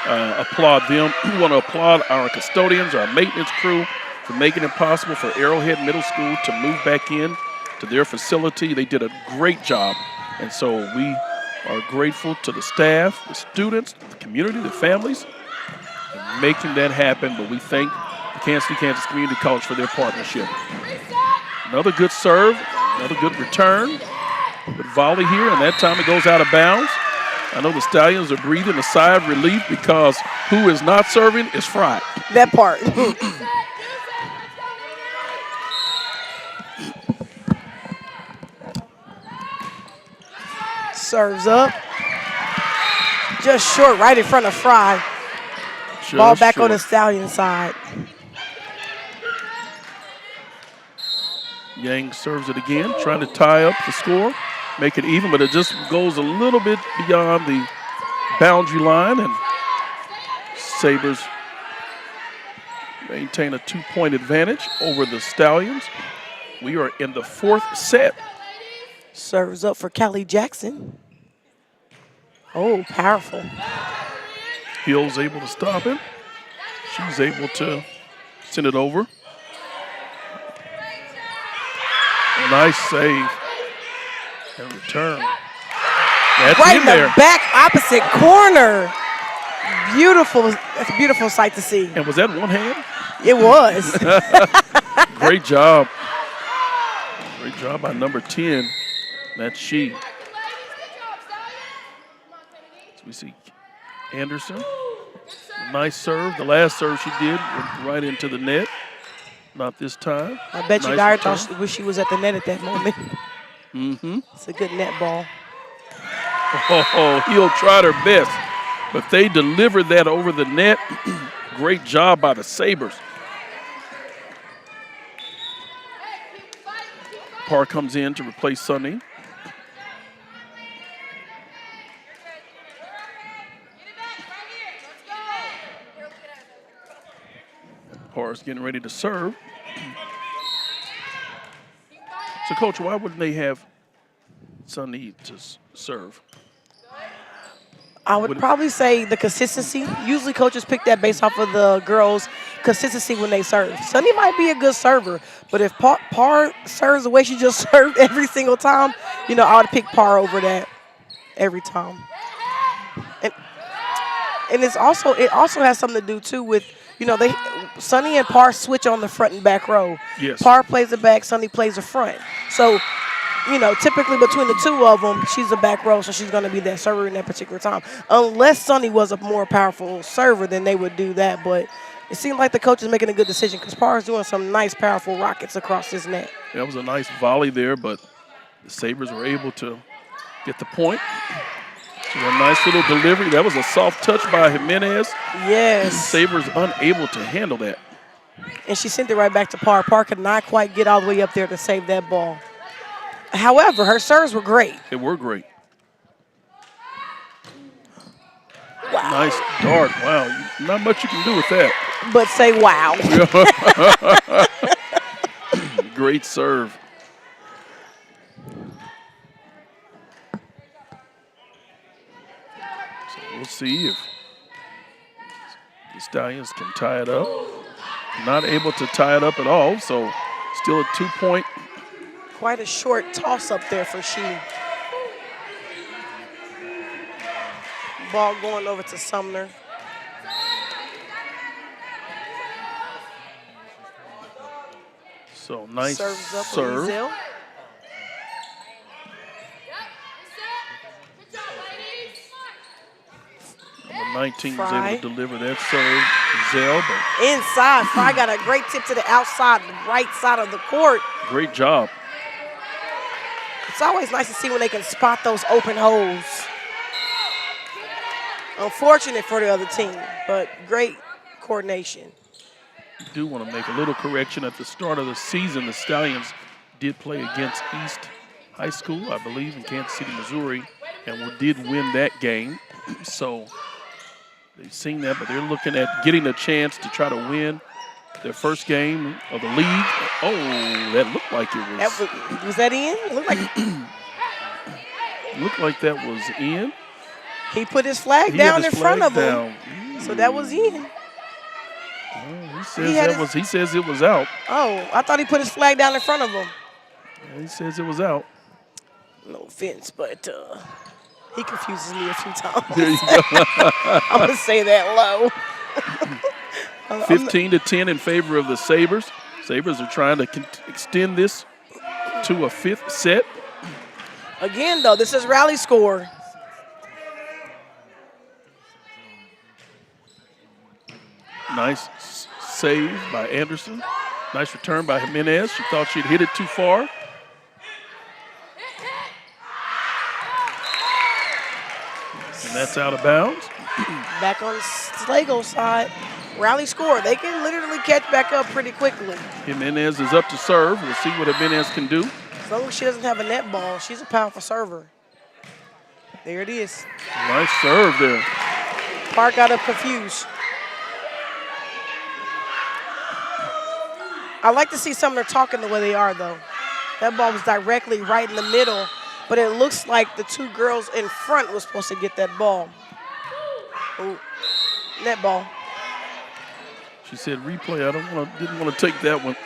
applaud them. We want to applaud our custodians, our maintenance crew, for making it possible for Arrowhead Middle School to move back in to their facility. They did a great job. And so we are grateful to the staff, the students, the community, the families, in making that happen. But we thank the Kansas City, Kansas Community College for their partnership. Another good serve, another good return. Good volley here, and that time it goes out of bounds. I know the Stallions are breathing a sigh of relief, because who is not serving is Fry. That part. Serves up. Just short, right in front of Fry. Ball back on the Stallion side. Yang serves it again, trying to tie up the score, make it even, but it just goes a little bit beyond the boundary line, and Sabres maintain a 2-point advantage over the Stallions. We are in the 4th set. Serves up for Callie Jackson. Oh, powerful. Hill's able to stop it. She's able to send it over. Nice save and return. That's right in there. The back opposite corner. Beautiful. That's a beautiful sight to see. And was that one hand? It was. Great job. Great job by number 10. That's she. So we see Anderson. Nice serve. The last serve she did went right into the net. Not this time. I bet you Nice Dyer return. thought she was at the net at that moment. Mm-hmm. It's a good net ball. Oh, he'll try her best, but they delivered that over the net. Great job by the Sabres. Parr comes in to replace Sunny. Parr's getting ready to serve. So, Coach, why wouldn't they have Sunny to serve? I would probably say the consistency. Usually coaches pick that based off of the girls' consistency when they serve. Sunny might be a good server, but if Parr serves the way she just served every single time, you know, I would pick Parr over that every time. And and it also has something to do too with, you know, Sunny and Par switch on the front and back row. Yes. Par plays the back, Sunny plays the front. So, you know, typically between the two of them, she's a back row, so she's going to be that server in that particular time. Unless Sunny was a more powerful server, then they would do that. But it seemed like the coach is making a good decision because Par is doing some nice, powerful rockets across his net. That was a nice volley there, but the Sabres were able to get the point. A nice little delivery. That was a soft touch by Jimenez. Yes. Sabres unable to handle that. And she sent it right back to Par. Par could not quite get all the way up there to save that ball. However, her serves were great. They were great. Wow. Nice dart. Wow. Not much you can do with that. But say wow. Great serve. So we'll see if the Stallions can tie it up. Not able to tie it up at all, so still a 2-point. Quite a short toss up there for she. Ball going over to Sumner. So nice Serves up serve. Ezel. Number 19 was Fry. able to deliver that serve. Zell, but Inside, Fry got a great tip to the outside, the right side of the court. great job. It's always nice to see when they can spot those open holes. Unfortunate for the other team, but great coordination. I do want to make a little correction. At the start of the season, the Stallions did play against East High School, I believe, in Kansas City, Missouri, and did win that game. So they've seen that, but they're looking at getting a chance to try to win their first game of the league. Oh, that looked like it was. Was that in? It looked like Looked like that was in. he put his flag He down had in his front flag of him. down. So that was in. He says it was out. Oh, I thought he put his flag down in front of him. Yeah, he says it was out. No offense, but he confuses me a few times. There you go. I'm going to say that low. 15-10 in favor of the Sabres. Sabres are trying to extend this to a fifth set. Again, though, this is rally score. Nice save by Anderson. Nice return by Jimenez. She thought she'd hit it too far. And that's out of bounds. Back on Schlago's side. Rally score. They can literally catch back up pretty quickly. Jimenez is up to serve. We'll see what Jimenez can do. As long as she doesn't have a net ball, she's a powerful server. There it is. Nice serve there. Park got up confused. I like to see Sumner talking the way they are, though. That ball was directly right in the middle, but it looks like the two girls in front was supposed to get that ball. Ooh, net ball. She said replay. Didn't want to take that one.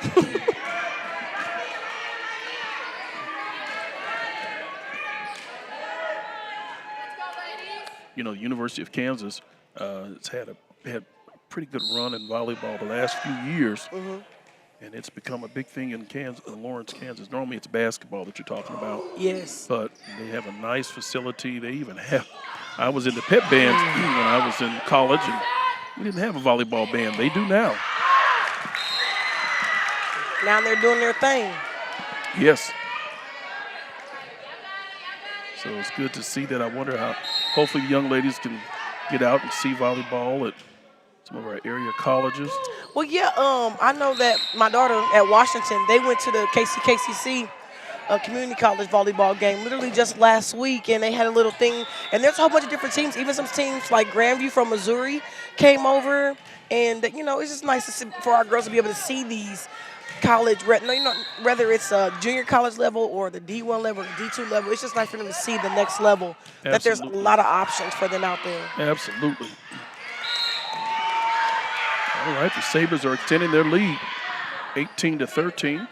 You know, the University of Kansas has had a pretty good run in volleyball the last few years. Mm-hmm. And it's become a big thing in Lawrence, Kansas. Normally it's basketball that you're talking about. Yes. But they have a nice facility. They even have, I was in the pep band when I was in college, and we didn't have a volleyball band. They do now. Now they're doing their thing. Yes. So it's good to see that. I wonder how, hopefully the young ladies can get out and see volleyball at some of our area colleges. Well, yeah, I know that my daughter at Washington, they went to the KCKPS community college volleyball game literally just last week, and they had a little thing. And there's a whole bunch of different teams, even some teams like Grandview from Missouri came over. And, you know, it's just nice to see, for our girls to be able to see these college, whether it's junior college level or the D1 level or the D2 level. It's just nice for them to see the next level, Absolutely. that there's a lot of options for them out there. Absolutely. All right, the Sabres are extending their lead, 18-13.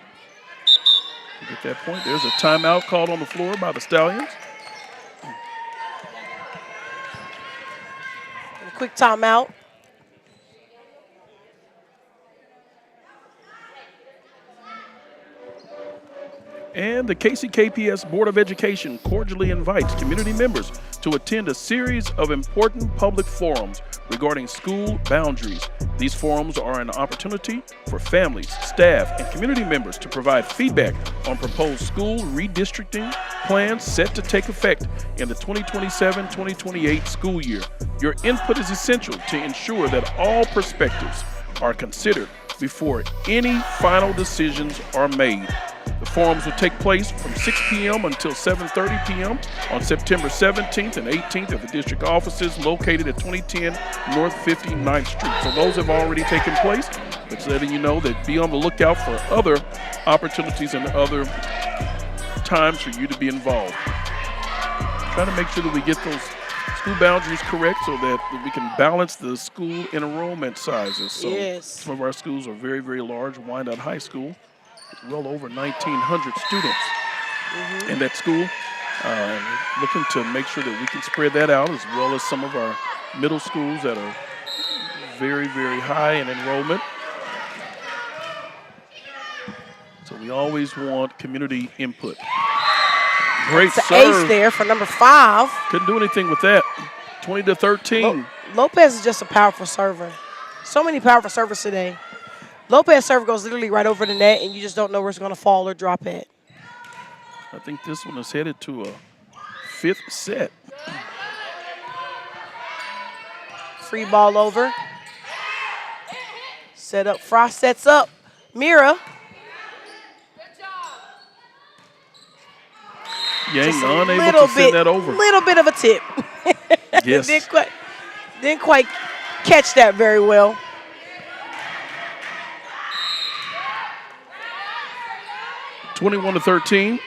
To get that point, there's a timeout called on the floor by the Stallions. quick timeout. And the KCKPS Board of Education cordially invites community members to attend a series of important public forums regarding school boundaries. These forums are an opportunity for families, staff, and community members to provide feedback on proposed school redistricting plans set to take effect in the 2027-2028 school year. Your input is essential to ensure that all perspectives are considered before any final decisions are made. The forums will take place from 6 p.m. until 7:30 p.m. on September 17th and 18th at the district offices located at 2010 North 59th Street. So those have already taken place, but it's letting you know that be on the lookout for other opportunities and other times for you to be involved. Trying to make sure that we get those school boundaries correct so that we can balance the school enrollment sizes. So yes. Some of our schools are very, very large. Wyandotte High School, well over 1,900 students in that school. Looking to make sure that we can spread that out, as well as some of our middle schools that are very, very high in enrollment. So we always want community input. Great it's serve. Ace there for number 5. Couldn't do anything with that. 20-13. Lopez is just a powerful server. So many powerful servers today. Lopez serve goes literally right over the net, and you just don't know where it's going to fall or drop at. I think this one is headed to a 5th set. Free ball over. Set up. Frost sets up. Mira. Yang unable to send that over. Little bit of a tip. Yes. didn't quite catch that very well. (21-13).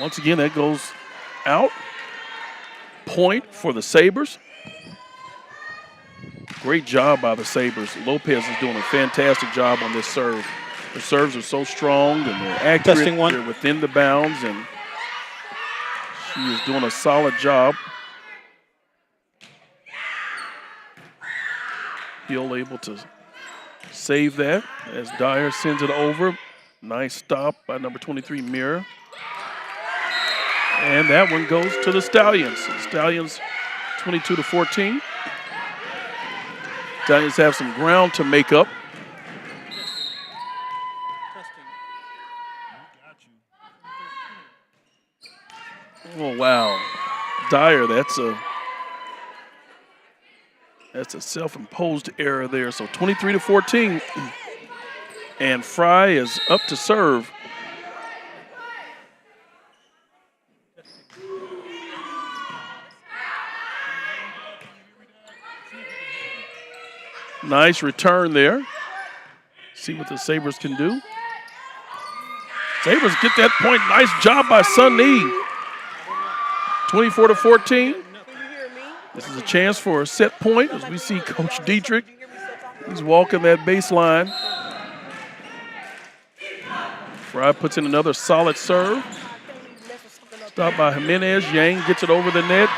Once again, that goes out. Point for the Sabres. Great job by the Sabres. Lopez is doing a fantastic job on this serve. The serves are so strong and they're accurate. Testing one. They're within the bounds, and she is doing a solid job. Hill able to save that as Dyer sends it over. Nice stop by number 23, Mira. And that one goes to the Stallions. Stallions 22-14. Stallions have some ground to make up. Oh, wow. Dyer, that's a self-imposed error there. So 23-14. And Fry is up to serve. Nice return there. See what the Sabres can do. Sabres get that point. Nice job by Sunny. 24-14. This is a chance for a set point as we see Coach Dietrich. He's walking that baseline. Fry puts in another solid serve. Stop by Jimenez. Yang gets it over the net.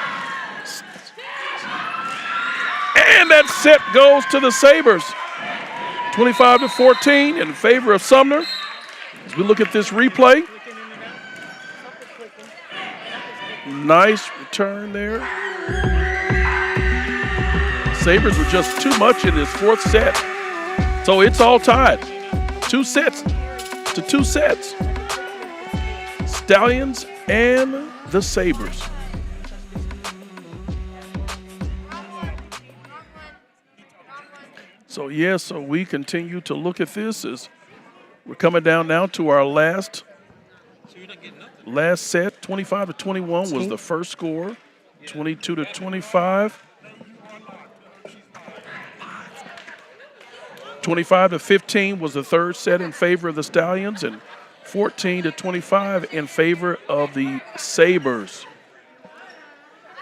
And that set goes to the Sabres. 25-14 in favor of Sumner. As we look at this replay. Nice return there. Sabres were just too much in this 4th set. So it's all tied. 2 sets to 2 sets. Stallions and the Sabres. So, so we continue to look at this as we're coming down now to our last set. 25-21 was the first score. 22-25. 25-15 was the 3rd set in favor of the Stallions, and 14-25 in favor of the Sabres.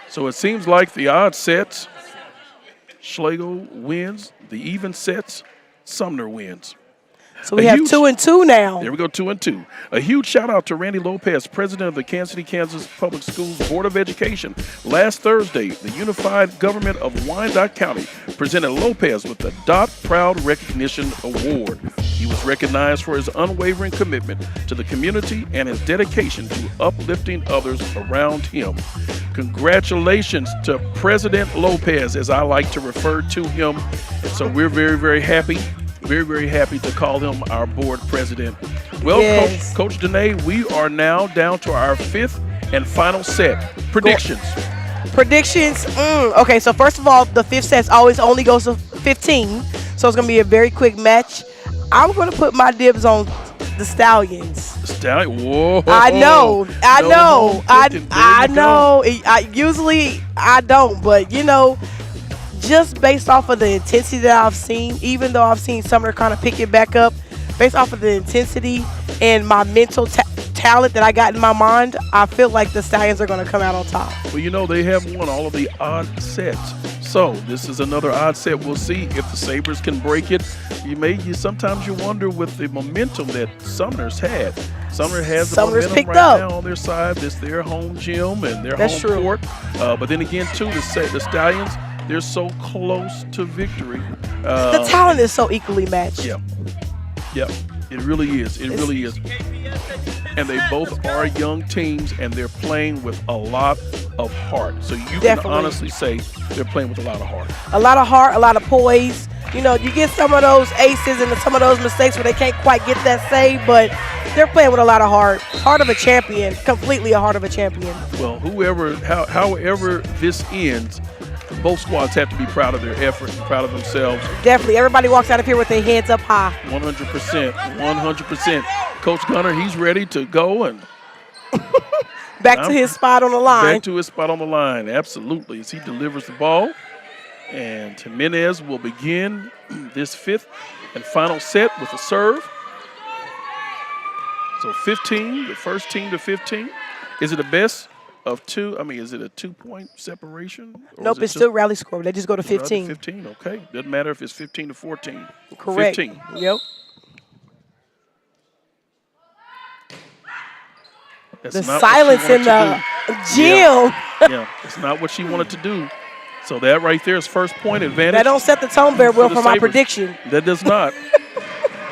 So it seems like the odd sets, Schlagle wins. The even sets, Sumner wins. So we have 2-2 now. There we go, 2-2. A huge shout out to Randy Lopez, president of the Kansas City, Kansas Public Schools Board of Education. Last Thursday, the Unified Government of Wyandotte County presented Lopez with the Dot Proud Recognition Award. He was recognized for his unwavering commitment to the community and his dedication to uplifting others around him. Congratulations to President Lopez, as I like to refer to him. So we're very, very happy. Very, very happy to call him our board president. Well, yes. Coach Danae, we are now down to our 5th and final set. Predictions. Predictions. Okay, so first of all, the 5th set always only goes to 15. So it's going to be a very quick match. I'm going to put my dibs on the Stallions. The Stallion? Whoa. I know. Usually I don't, but you know, just based off of the intensity that I've seen, even though I've seen Sumner kind of pick it back up, based off of the intensity and my mental talent that I got in my mind, I feel like the Stallions are going to come out on top. Well, you know, they have won all of the odd sets. So this is another odd set. We'll see if the Sabres can break it. Sometimes you wonder with the momentum that Sumner's had. Sumner has the momentum right now on their side. It's their home gym and their home court. But then again, too, the Stallions, they're so close to victory. The talent is so equally matched. Yeah. It really is. It really is. And they both are young teams, and they're playing with a lot of heart. So you can honestly say they're playing with a lot of heart. A lot of heart, a lot of poise. You know, you get some of those aces and some of those mistakes where they can't quite get that save, but they're playing with a lot of heart. Heart of a champion, completely a heart of a champion. Well, however this ends, both squads have to be proud of their effort and proud of themselves. Definitely. Everybody walks out of here with their heads up high. 100%. 100%. Coach Gunner, he's ready to go and back to his spot on the line. Back to his spot on the line, absolutely, as he delivers the ball. And Jimenez will begin this 5th and final set with a serve. So 15, the first team to 15. Is it the best of 2? I mean, is it a 2-point separation? Nope, it's still rally score. They just go to 15. 15, okay. Doesn't matter if it's 15 to 14. Correct. 15. Yep. That's the silence in the gym. Yeah, it's not what she wanted to do. So that right there is first point advantage. That don't set the tone very well for my prediction. That does not.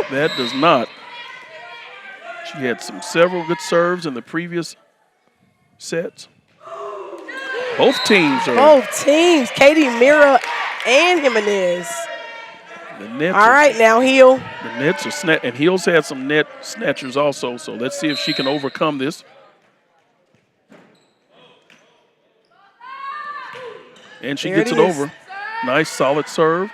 That does not. She had several good serves in the previous sets. Both teams. Katie, Mira, and Jimenez. All right, now Hill. The nets are and Hill's had some net snatchers also. So let's see if she can overcome this. And she gets it over. Nice, solid serve.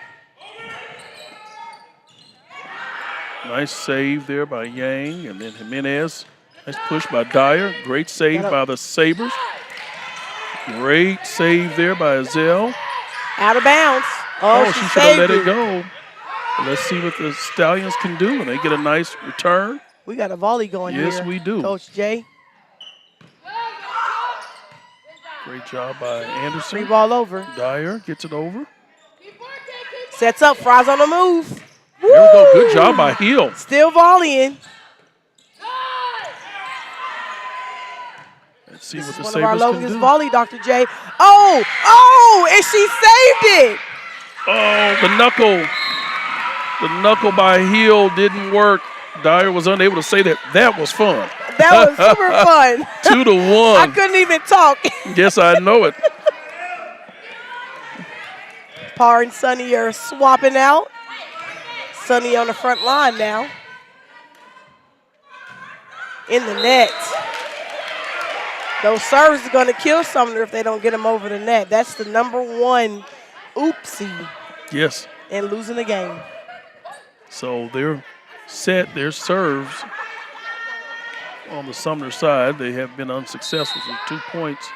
Nice save there by Yang. And then Jimenez. Nice push by Dyer. Great save by the Sabres. Great save there by Azell. Out of bounds. She should have let it go. Let's see what the Stallions can do. And they get a nice return. We got a volley going here. Yes, we do. Coach Jay. Great job by Anderson. Free ball over. Dyer gets it over. Sets up. Fries on the move. There we go. Good job by Hill. Still volleying. Let's see what the Sabres can do. One of our longest volley, Dr. J. And she saved it. Oh, the knuckle by Hill didn't work. Dyer was unable to say that. That was fun. That was super fun. 2-1. I couldn't even talk. Yes, I know it. Parr and Sonny are swapping out. Sonny on the front line now. In the net. Those serves are going to kill Sumner if they don't get them over the net. That's the #1 oopsie. Yes. And losing the game. So they're set their serves on the Sumner side. They have been unsuccessful. So 2 points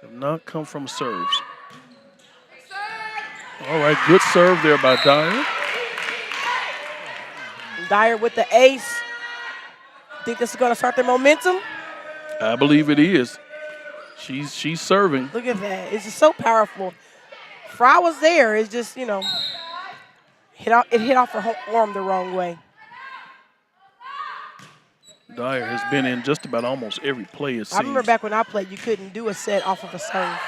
have not come from serves. All right, good serve there by Dyer. Dyer with the ace. Think this is going to start their momentum? I believe it is. She's serving. Look at that. It's just so powerful. Fry was there. It's just, it hit off her arm the wrong way. Dyer has been in just about almost every play, it seems. I remember back when I played, you couldn't do a set off of a serve.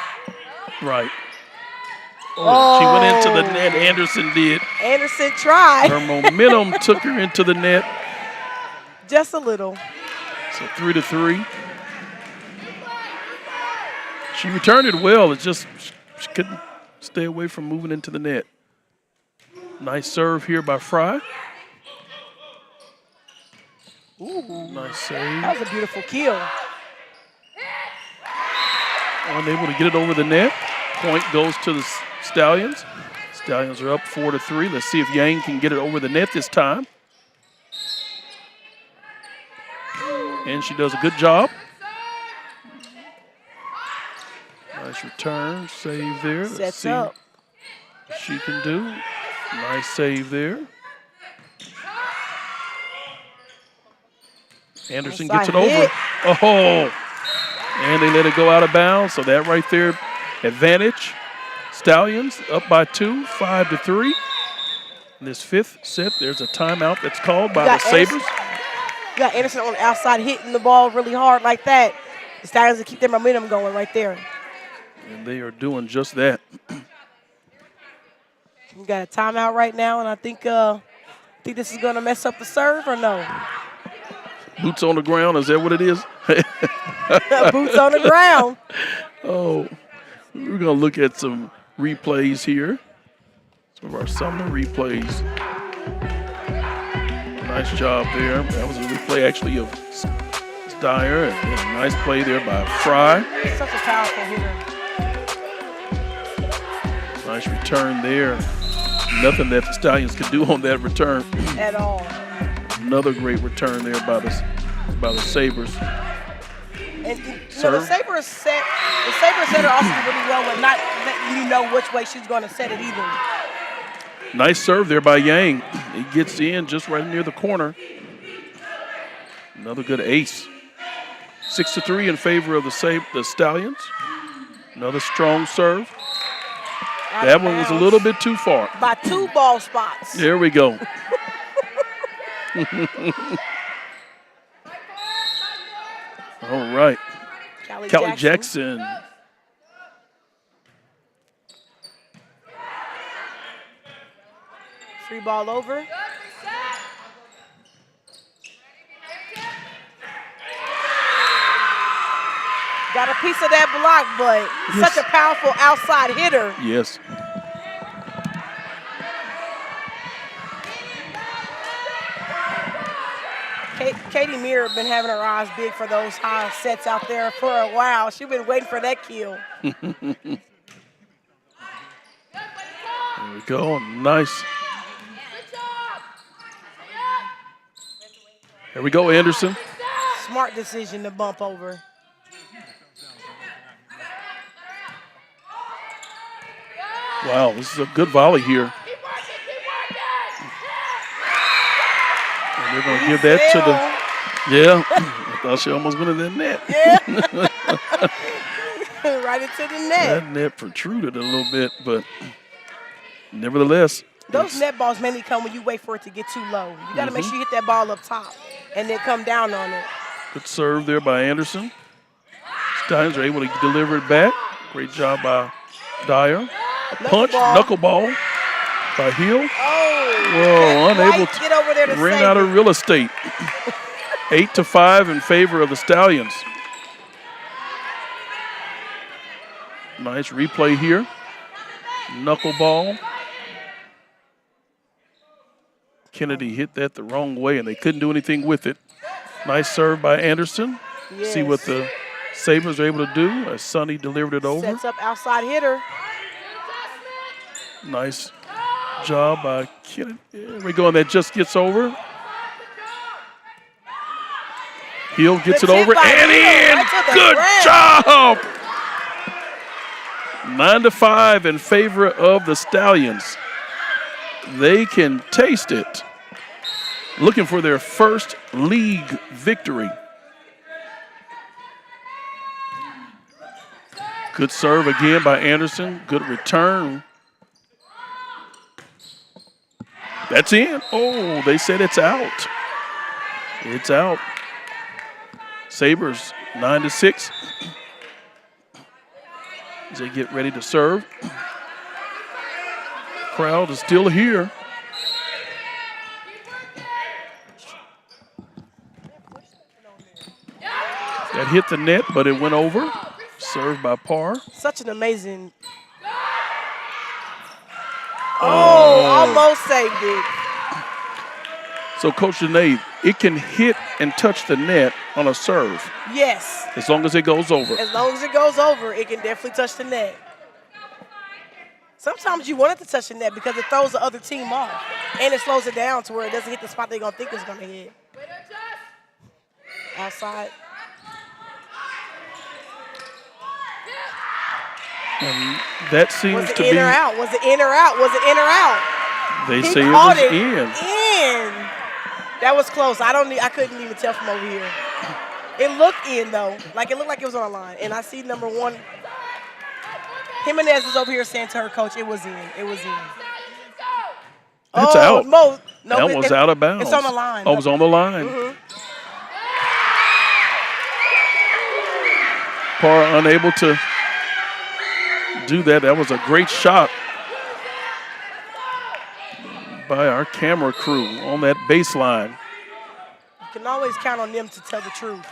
Right. Oh, she went into the net. Anderson did. Anderson tried. Her momentum took her into the net. Just a little. So 3-3. She returned it well. It's just she couldn't stay away from moving into the net. Nice serve here by Fry. Ooh. Nice save. That was a beautiful kill. Unable to get it over the net. Point goes to the Stallions. Stallions are up 4-3. Let's see if Yang can get it over the net this time. And she does a good job. Nice return, save there. Let's see up. what she can do. Nice save there. Anderson gets it over. Oh, and they let it go out of bounds. So that right there, advantage. Stallions up by 2, 5-3. In this fifth set, there's a timeout that's called by the Sabres. You got Anderson on the outside hitting the ball really hard like that. The Stallions will keep their momentum going right there. And they are doing just that. We got a timeout right now, and I think this is going to mess up the serve or no? Boots on the ground, is that what it is? Boots on the ground. Oh, we're going to look at some replays here. Some of our Sumner replays. Nice job there. That was a replay actually of Dyer. And a nice play there by Fry. Such a powerful hitter. Nice return there. Nothing that the Stallions could do on that return. At all. Another great return there by the Sabres. And the Sabres set her also really well, but not letting you know which way she's going to set it either. Nice serve there by Yang. He gets in just right near the corner. Another good ace. 6-3 in favor of the Stallions. Another strong serve. That one was a little bit too far. By 2 ball spots. There we go. All right. Callie Jackson. Free ball over. Got a piece of that block, but such a powerful outside hitter. Yes. Katie Meir been having her eyes big for those high sets out there for a while. She's been waiting for that kill. There we go. Nice. There we go, Anderson. Smart decision to bump over. Wow, this is a good volley here. And they're going to give that to the, I thought she almost went in that net. Yeah. Right into the net. That net protruded a little bit, but nevertheless. Those net balls mainly come when you wait for it to get too low. You got to make sure you hit that ball up top and then come down on it. Good serve there by Anderson. Stallions are able to deliver it back. Great job by Dyer. Punch, knuckleball by Hill. Whoa, unable to get over there to ran out of real estate. 8-5 in favor of the Stallions. Nice replay here. Knuckleball. Kennedy hit that the wrong way, and they couldn't do anything with it. Nice serve by Anderson. Yes. See what the Sabres are able to do as Sonny delivered it over. Sets up outside hitter. Nice job by Kennedy. There we go, and that just gets over. Hill gets it over and in. Good job. 9-5 in favor of the Stallions. They can taste it. Looking for their first league victory. Good serve again by Anderson. Good return. That's in. Oh, they said it's out. It's out. Sabres 9-6. As they get ready to serve. Crowd is still here. That hit the net, but it went over. Served by Parr. Such an amazing. Oh, almost saved it. So, Coach Janae, it can hit and touch the net on a serve. Yes. As long as it goes over. As long as it goes over, it can definitely touch the net. Sometimes you want it to touch the net because it throws the other team off. And it slows it down to where it doesn't hit the spot they're going to think it's going to hit. Outside. And that seems to be. Was it in or out? Was it in or out? Was it in or out? They say it was in. In. That was close. I couldn't even tell from over here. It looked in though. Like it looked like it was on a line. And I see number 1. Jimenez is over here saying to her coach, it was in. It was in. It's out. No, that one's out of bounds. It's on the line. Oh, it was on the line. Mm-hmm. Parr unable to do that. That was a great shot by our camera crew on that baseline. You can always count on them to tell the truth.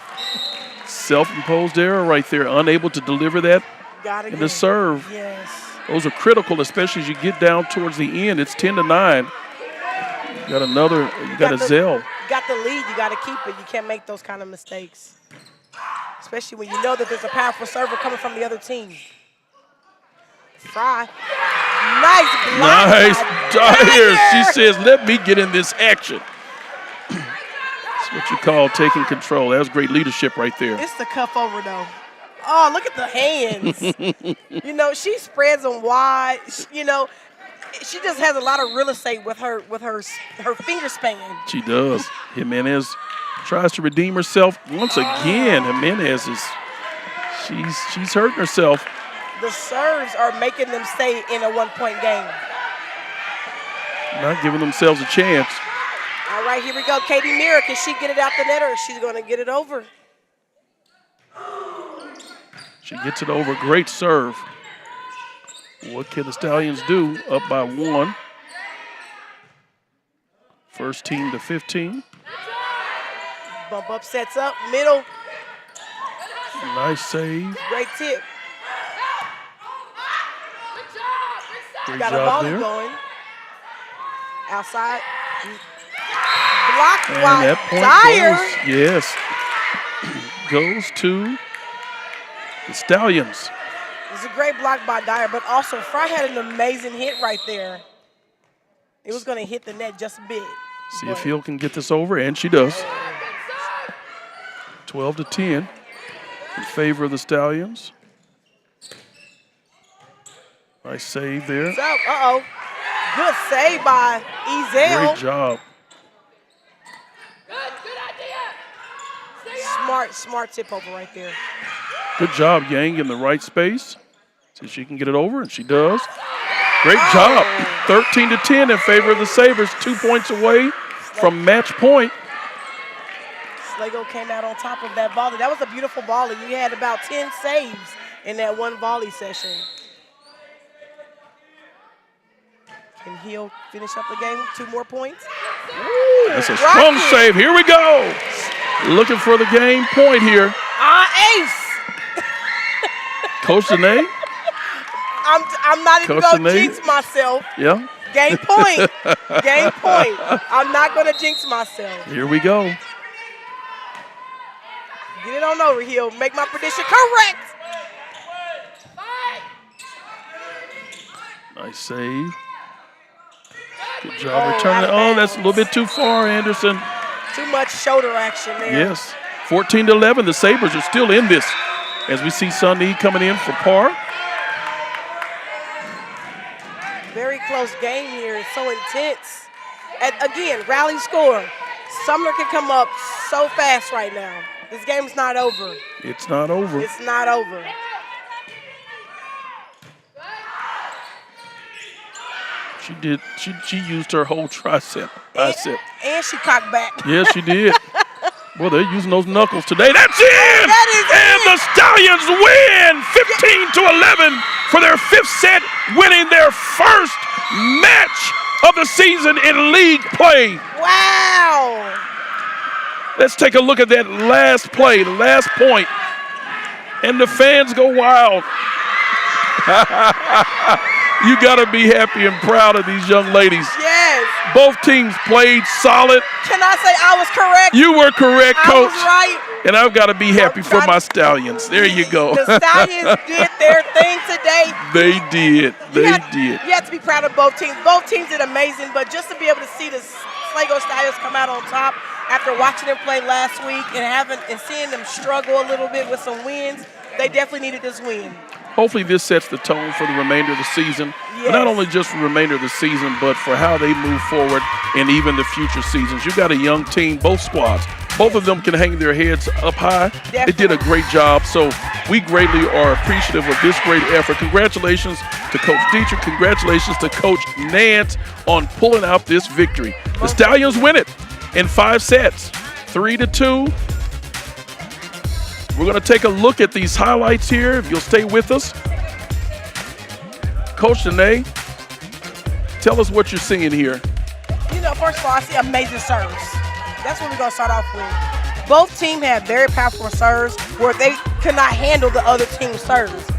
Self-imposed error right there. Unable to deliver that in the serve. Yes. Those are critical, especially as you get down towards the end. It's 10-9. You got another. You got a Zell. You got the lead. You got to keep it. You can't make those kind of mistakes, especially when you know that there's a powerful server coming from the other team. Fry. Nice block. Nice Dyer. She says, let me get in this action. That's what you call taking control. That was great leadership right there. It's the cuff over, though. Oh, look at the hands. You know, she spreads them wide. You know, she just has a lot of real estate with her finger span. She does. Jimenez tries to redeem herself once again. Jimenez is she's hurting herself. The serves are making them stay in a one-point game. Not giving themselves a chance. All right, here we go. Katie Mira, can she get it out the net or she's going to get it over? She gets it over. Great serve. What can the Stallions do? Up by 1. First team to 15. Bump up, sets up, middle. Nice save. Great tip. Great Got a job volley there. going. Outside. Blocked And by that point Dyer. goes, yes, goes to the Stallions. It was a great block by Dyer, but also Fry had an amazing hit right there. It was going to hit the net just a bit. See if Hill can get this over, and she does. 12-10 in favor of the Stallions. Nice save there. So, uh-oh. Good save by Ezel. Great job. Smart tip over right there. Good job, Yang, in the right space. See if she can get it over, and she does. Great job. 13-10 in favor of the Sabres. 2 points away from match point. Schlagle came out on top of that volley. That was a beautiful volley. You had about 10 saves in that one volley session. Can Hill finish up the game? 2 more points? Ooh, that's a strong save. Here we go. Looking for the game point here. Ace. Coach Danae. I'm not even going to jinx myself. Yeah. Game point. Game point. I'm not going to jinx myself. Here we go. Get it on over, Hill. Make my prediction correct. Nice save. Good job returning. Oh, that's a little bit too far, Anderson. Too much shoulder action there. Yes. 14-11. The Sabres are still in this as we see Sunday coming in for Parr. Very close game here. It's so intense. And again, rally score. Sumner can come up so fast right now. This game's not over. It's not over. It's not over. She did. She used her whole bicep. And she cocked back. Yes, she did. Well, they're using those knuckles today. That's in! That is and the Stallions win 15-11 for their 5th set, winning their first match of the season in league play. Wow. Let's take a look at that last play, the last point. And the fans go wild. You got to be happy and proud of these young ladies. Yes. Both teams played solid. Can I say I was correct? You were correct, Coach. I was right. And I've got to be happy for my Stallions. There you go. The Stallions did their thing today. They did. They did. You have to be proud of both teams. Both teams did amazing, but just to be able to see the Schlagle Stallions come out on top after watching them play last week and seeing them struggle a little bit with some wins, they definitely needed this win. Hopefully this sets the tone for the remainder of the season. Yes. But not only just for the remainder of the season, but for how they move forward in even the future seasons. You've got a young team, both squads. Both of them can hang their heads up high. Definitely. They did a great job. So we greatly are appreciative of this great effort. Congratulations to Coach Dietrich. Congratulations to Coach Nance on pulling out this victory. The Stallions win it in 5 sets, 3-2. We're going to take a look at these highlights here, if you'll stay with us. Coach Danae, tell us what you're seeing here. You know, first of all, I see amazing serves. That's what we're going to start off with. Both teams had very powerful serves where they could not handle the other team's serves.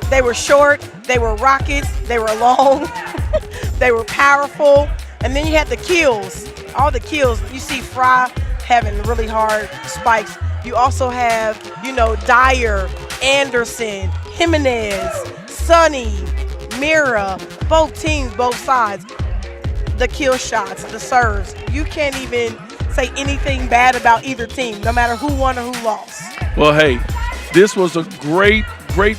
They were short, they were rockets, they were long, they were powerful. And then you had the kills, all the kills. You see Fry having really hard spikes. You also have, you know, Dyer, Anderson, Jimenez, Sonny, Mira, both teams, both sides. The kill shots, the serves. You can't even say anything bad about either team, no matter who won or who lost. Well, hey, this was a great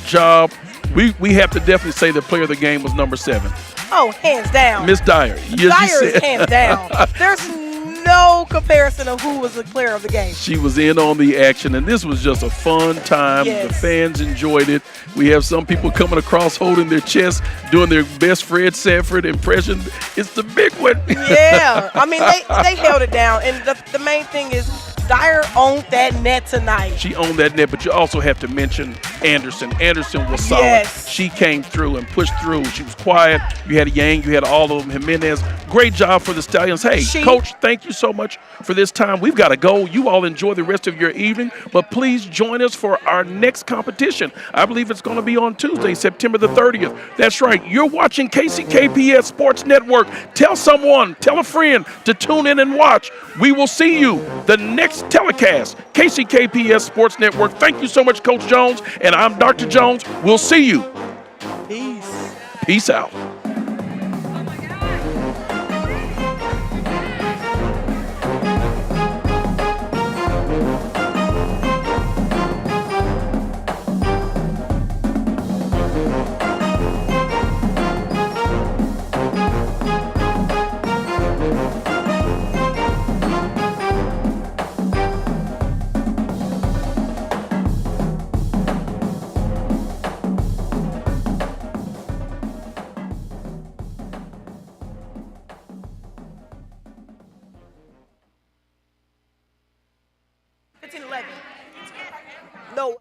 job. We have to definitely say the player of the game was number 7. Oh, hands down. Miss Dyer. Dyer is hands down. There's no comparison of who was the player of the game. She was in on the action, and this was just a fun time. Yes. The fans enjoyed it. We have some people coming across holding their chest, doing their best Fred Sanford impression. It's the big one. Yeah. I mean, they held it down. And the main thing is Dyer owned that net tonight. She owned that net, but you also have to mention Anderson. Anderson was solid. Yes. She came through and pushed through. She was quiet. You had Yang, you had all of them. Jimenez, great job for the Stallions. Hey, Coach, thank you so much for this time. We've got to go. You all enjoy the rest of your evening, but please join us for our next competition. I believe it's going to be on Tuesday, September the 30th. That's right. You're watching KCKPS Sports Network. Tell someone, tell a friend to tune in and watch. We will see you the next telecast. KCKPS Sports Network. Thank you so much, Coach Jones, and I'm Dr. Jones. We'll see you. Peace. Peace out. No.